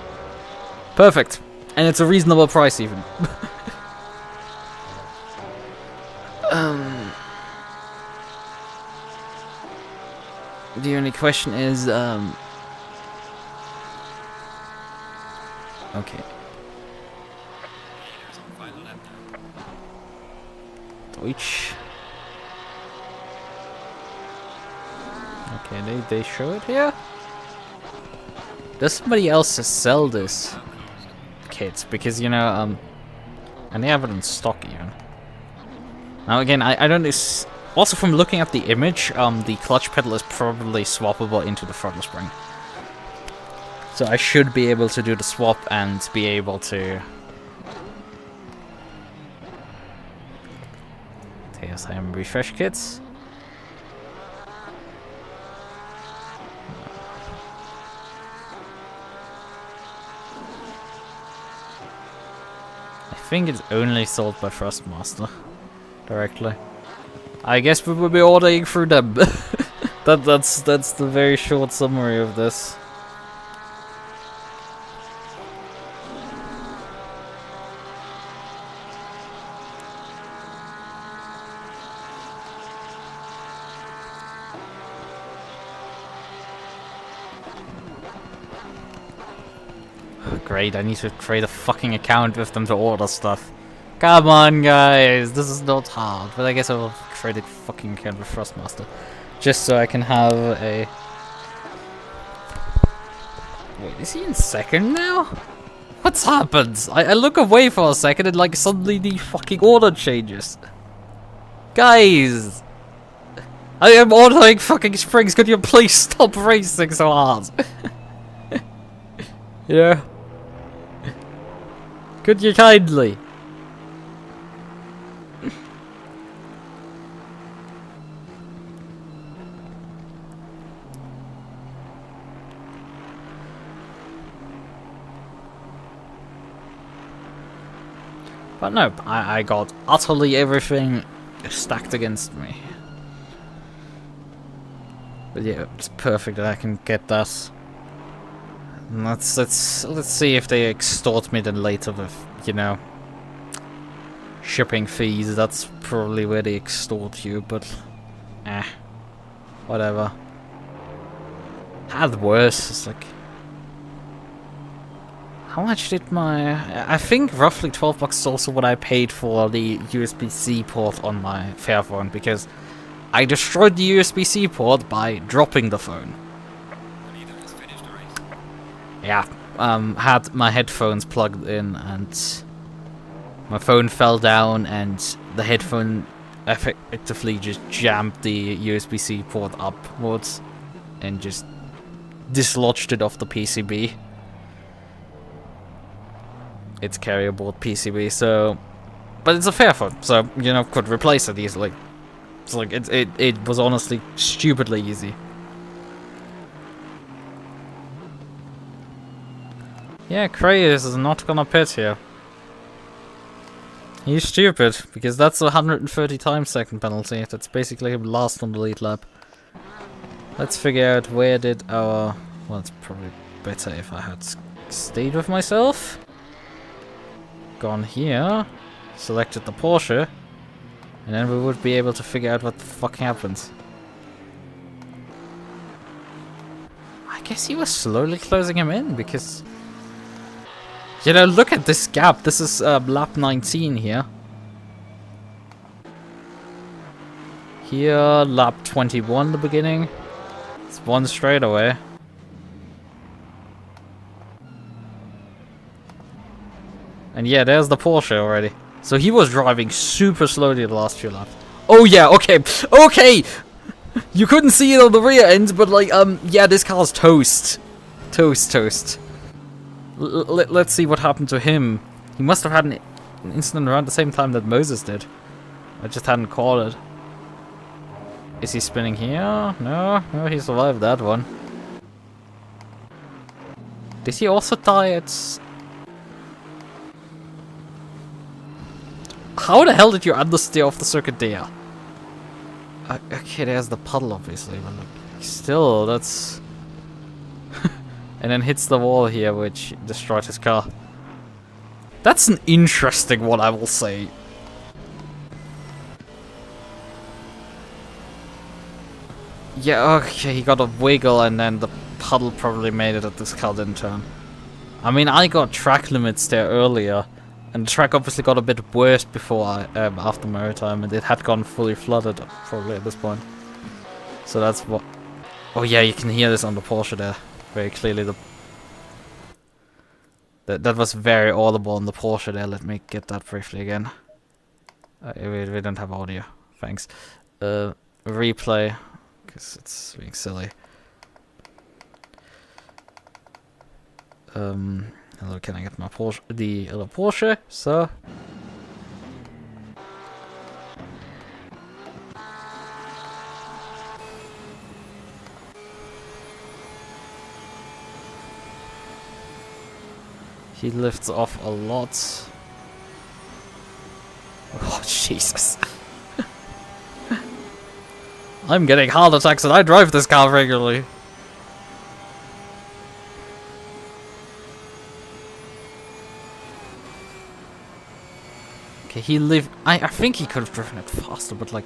A: Perfect. And it's a reasonable price even. The only question is, okay. Deutsch. Okay, they show it here? Does somebody else sell this kit? Because, you know, and they have it in stock even. Now again, I don't know. Also, from looking at the image, the clutch pedal is probably swappable into the throttle spring. So I should be able to do the swap and be able to... Here's some refresh kits. I think it's only sold by Thrustmaster directly. I guess we will be ordering through them. That's the very short summary of this. Great, I need to create a fucking account with them to order stuff. Come on, guys, this is not hard. But I guess I will create a fucking account with Thrustmaster. Just so I can have a... Wait, is he in second now? What's happened? I look away for a second and like suddenly the fucking order changes. Guys! I am ordering fucking springs, could you please stop racing so hard? Yeah? Could you kindly? But no, I got utterly everything stacked against me. But yeah, it's perfect that I can get that. And let's see if they extort me then later with, you know, shipping fees. That's probably where they extort you, but whatever. Had worse. It's like, how much did my... I think roughly 12 bucks is also what I paid for the USB-C port on my Fairphone, because I destroyed the USB-C port by dropping the phone. Yeah, had my headphones plugged in and my phone fell down and the headphone effectively just jammed the USB-C port upwards and just dislodged it off the PCB. It's carrier board PCB, so... But it's a Fairphone, so, you know, could replace it easily. It's like, it was honestly stupidly easy. Yeah, Kratos is not gonna pit here. He's stupid, because that's a 130 times second penalty. That's basically him last on the lead lap. Let's figure out where did our... Well, it's probably better if I had stayed with myself. Gone here, selected the Porsche, and then we would be able to figure out what the fuck happened. I guess he was slowly closing him in, because... You know, look at this gap. This is lap 19 here. Here, lap 21 the beginning. It's one straight away. And yeah, there's the Porsche already. So he was driving super slowly the last few laps. Oh yeah, okay, okay! You couldn't see it on the rear end, but like, yeah, this car's toast. Toast. Let's see what happened to him. He must have had an incident around the same time that Moses did. I just hadn't caught it. Is he spinning here? No, he survived that one. Did he also die at... How the hell did you understeer off the circuit there? Okay, there's the puddle, obviously, but look, still, that's... And then hits the wall here, which destroyed his car. That's an interesting one, I will say. Yeah, okay, he got a wiggle, and then the puddle probably made it that this car didn't turn. I mean, I got track limits there earlier. And the track obviously got a bit worse before after Maritime, and it had gone fully flooded probably at this point. So that's what... Oh yeah, you can hear this on the Porsche there very clearly. That was very audible on the Porsche there. Let me get that briefly again. We don't have audio. Thanks. Replay, because it's being silly. Hello, can I get my Porsche, the other Porsche, sir? He lifts off a lot. Oh, Jesus. I'm getting heart attacks and I drive this car regularly. Okay, he lived... I think he could have driven it faster, but like...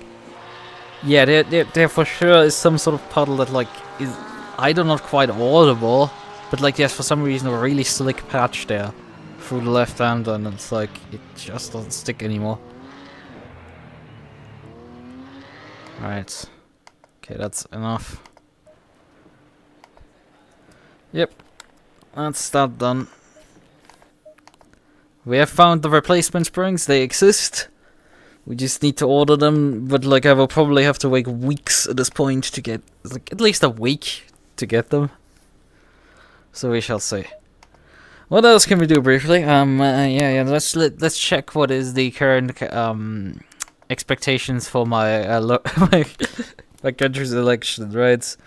A: Yeah, there for sure is some sort of puddle that like is either not quite audible, but like there's for some reason a really slick patch there through the left hand, and it's like it just doesn't stick anymore. Right. Okay, that's enough. Yep. That's that done. We have found the replacement springs, they exist. We just need to order them, but like I will probably have to wait weeks at this point to get, like at least a week to get them. So we shall see. What else can we do briefly? Yeah, let's check what is the current expectations for my my country's election, right?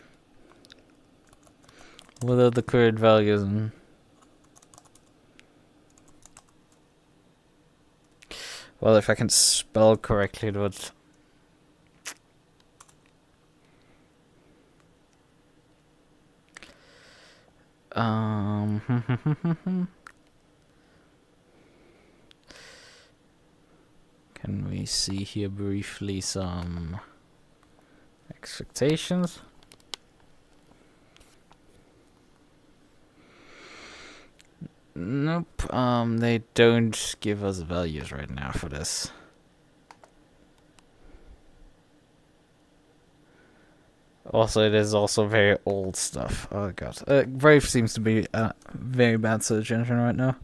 A: What are the current values? Well, if I can spell correctly, it would... Can we see here briefly some expectations? Nope, they don't give us values right now for this. Also, it is also very old stuff. Oh god. Brave seems to be a very bad search engine right now.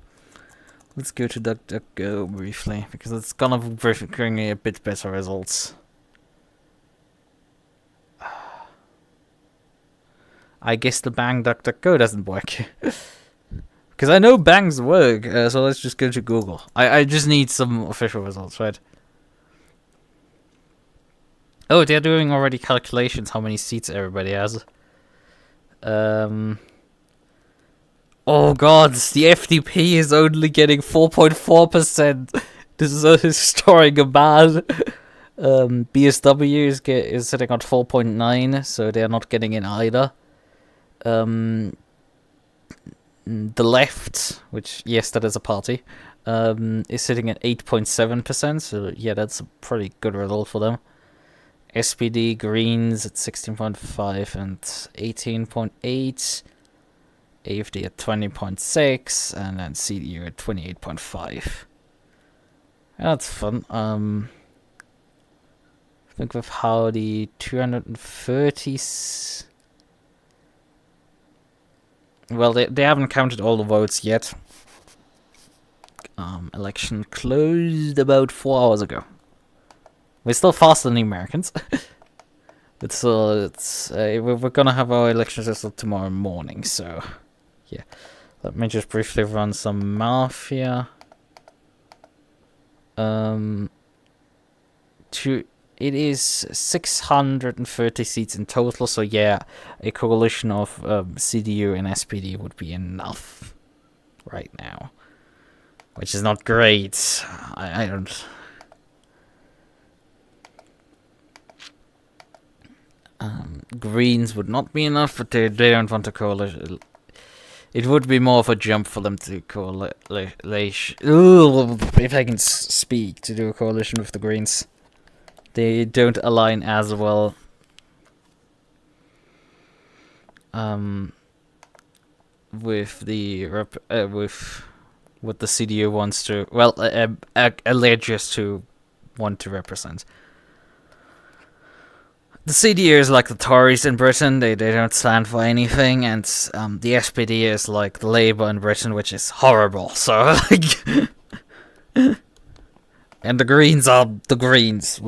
A: Let's go to DuckDuckGo briefly, because it's gonna bring me a bit better results. I guess the Bang DuckDuckGo doesn't work. Because I know bangs work, so let's just go to Google. I just need some official results, right? Oh, they're doing already calculations how many seats everybody has. Oh god, the FDP is only getting 4.4%. This is a historic bad. BSW is sitting at 4.9, so they're not getting in either. the left, which, yes, that is a party, is sitting at 8.7%, so yeah, that's a pretty good result for them. SPD Greens at 16.5 and 18.8, AFD at 20.6, and then CDU at 28.5. That's fun. I think with how the 230s... Well, they haven't counted all the votes yet. Election closed about 4 hours ago. We're still faster than the Americans. But still, we're gonna have our elections result tomorrow morning, so... Yeah. Let me just briefly run some math here. It is 630 seats in total, so yeah, a coalition of CDU and SPD would be enough right now. Which is not great. I don't... Greens would not be enough, but they don't want a coalition. It would be more of a jump for them to if I can speak, to do a coalition with the Greens. They don't align as well. With the with what the CDU wants to, well, alleges to want to represent. The CDU is like the Tories in Britain, they don't stand for anything, and the SPD is like the Labour in Britain, which is horrible, so like... And the Greens are the Greens.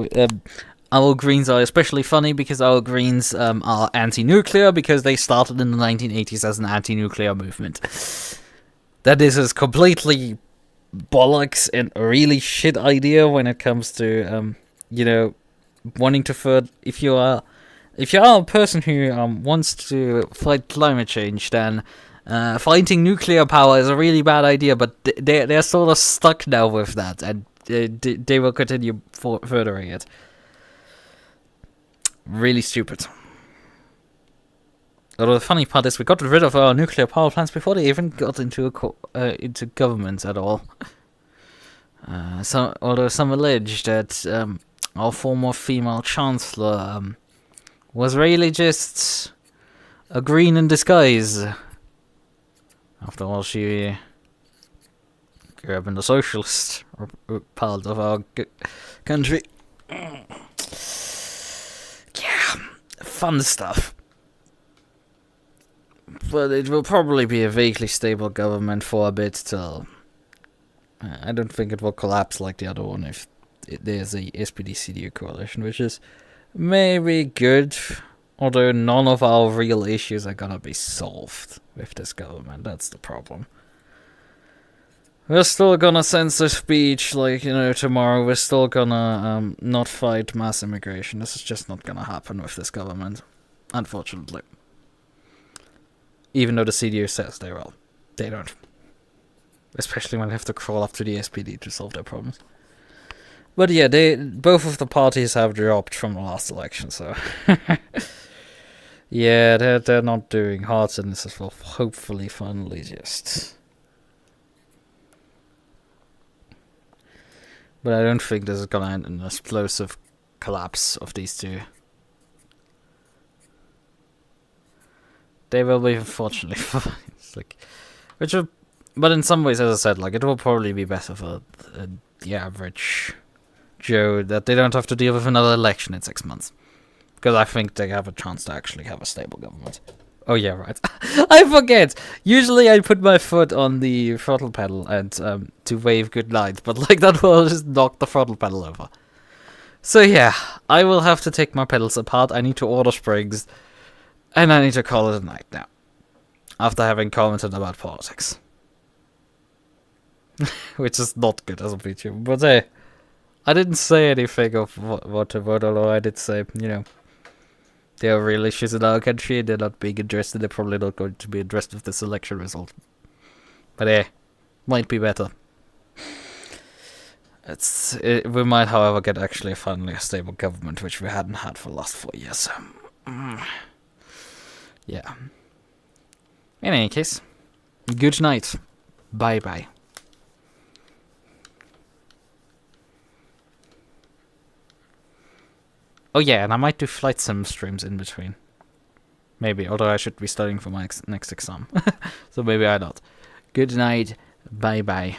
A: Our Greens are especially funny because our Greens are anti-nuclear, because they started in the 1980s as an anti-nuclear movement. That is completely bollocks and a really shit idea when it comes to, you know, wanting to if you are a person who wants to fight climate change, then fighting nuclear power is a really bad idea. But they're sort of stuck now with that, and they will continue furthering it. Really stupid. Although the funny part is we got rid of our nuclear power plants before they even got into government at all. Although some allege that our former female chancellor was really just a green in disguise. After all, she grew up in the socialist part of our country. Yeah, fun stuff. But it will probably be a vaguely stable government for a bit till... I don't think it will collapse like the other one if there's a SPD-CDU coalition, which is maybe good, although none of our real issues are gonna be solved with this government. That's the problem. We're still gonna censor speech, like, you know, tomorrow. We're still gonna not fight mass immigration. This is just not gonna happen with this government, unfortunately. Even though the CDU says they will. They don't. Especially when they have to crawl up to the SPD to solve their problems. But yeah, both of the parties have dropped from the last election, so... yeah, they're not doing hard, and this will hopefully finally just... But I don't think this is gonna end in an explosive collapse of these two. They will be, unfortunately, it's like... But in some ways, as I said, like, it will probably be better for the average Joe that they don't have to deal with another election in 6 months. Because I think they have a chance to actually have a stable government. Oh yeah, right. I forget! Usually I put my foot on the throttle pedal and to wave good night, but like that will just knock the throttle pedal over. So yeah, I will have to take my pedals apart, I need to order springs, and I need to call it a night now. After having commented about politics. Which is not good as a VTuber, but hey, I didn't say anything of what to vote, although I did say, you know, there are real issues in our country, they're not being addressed, and they're probably not going to be addressed with this election result. But hey, might be better. We might, however, get actually finally a stable government, which we hadn't had for the last 4 years. Yeah. In any case, Good night. Bye bye. Oh yeah, and I might do flight sim streams in between. Maybe, although I should be studying for my next exam. So maybe I not. Good night. Bye bye.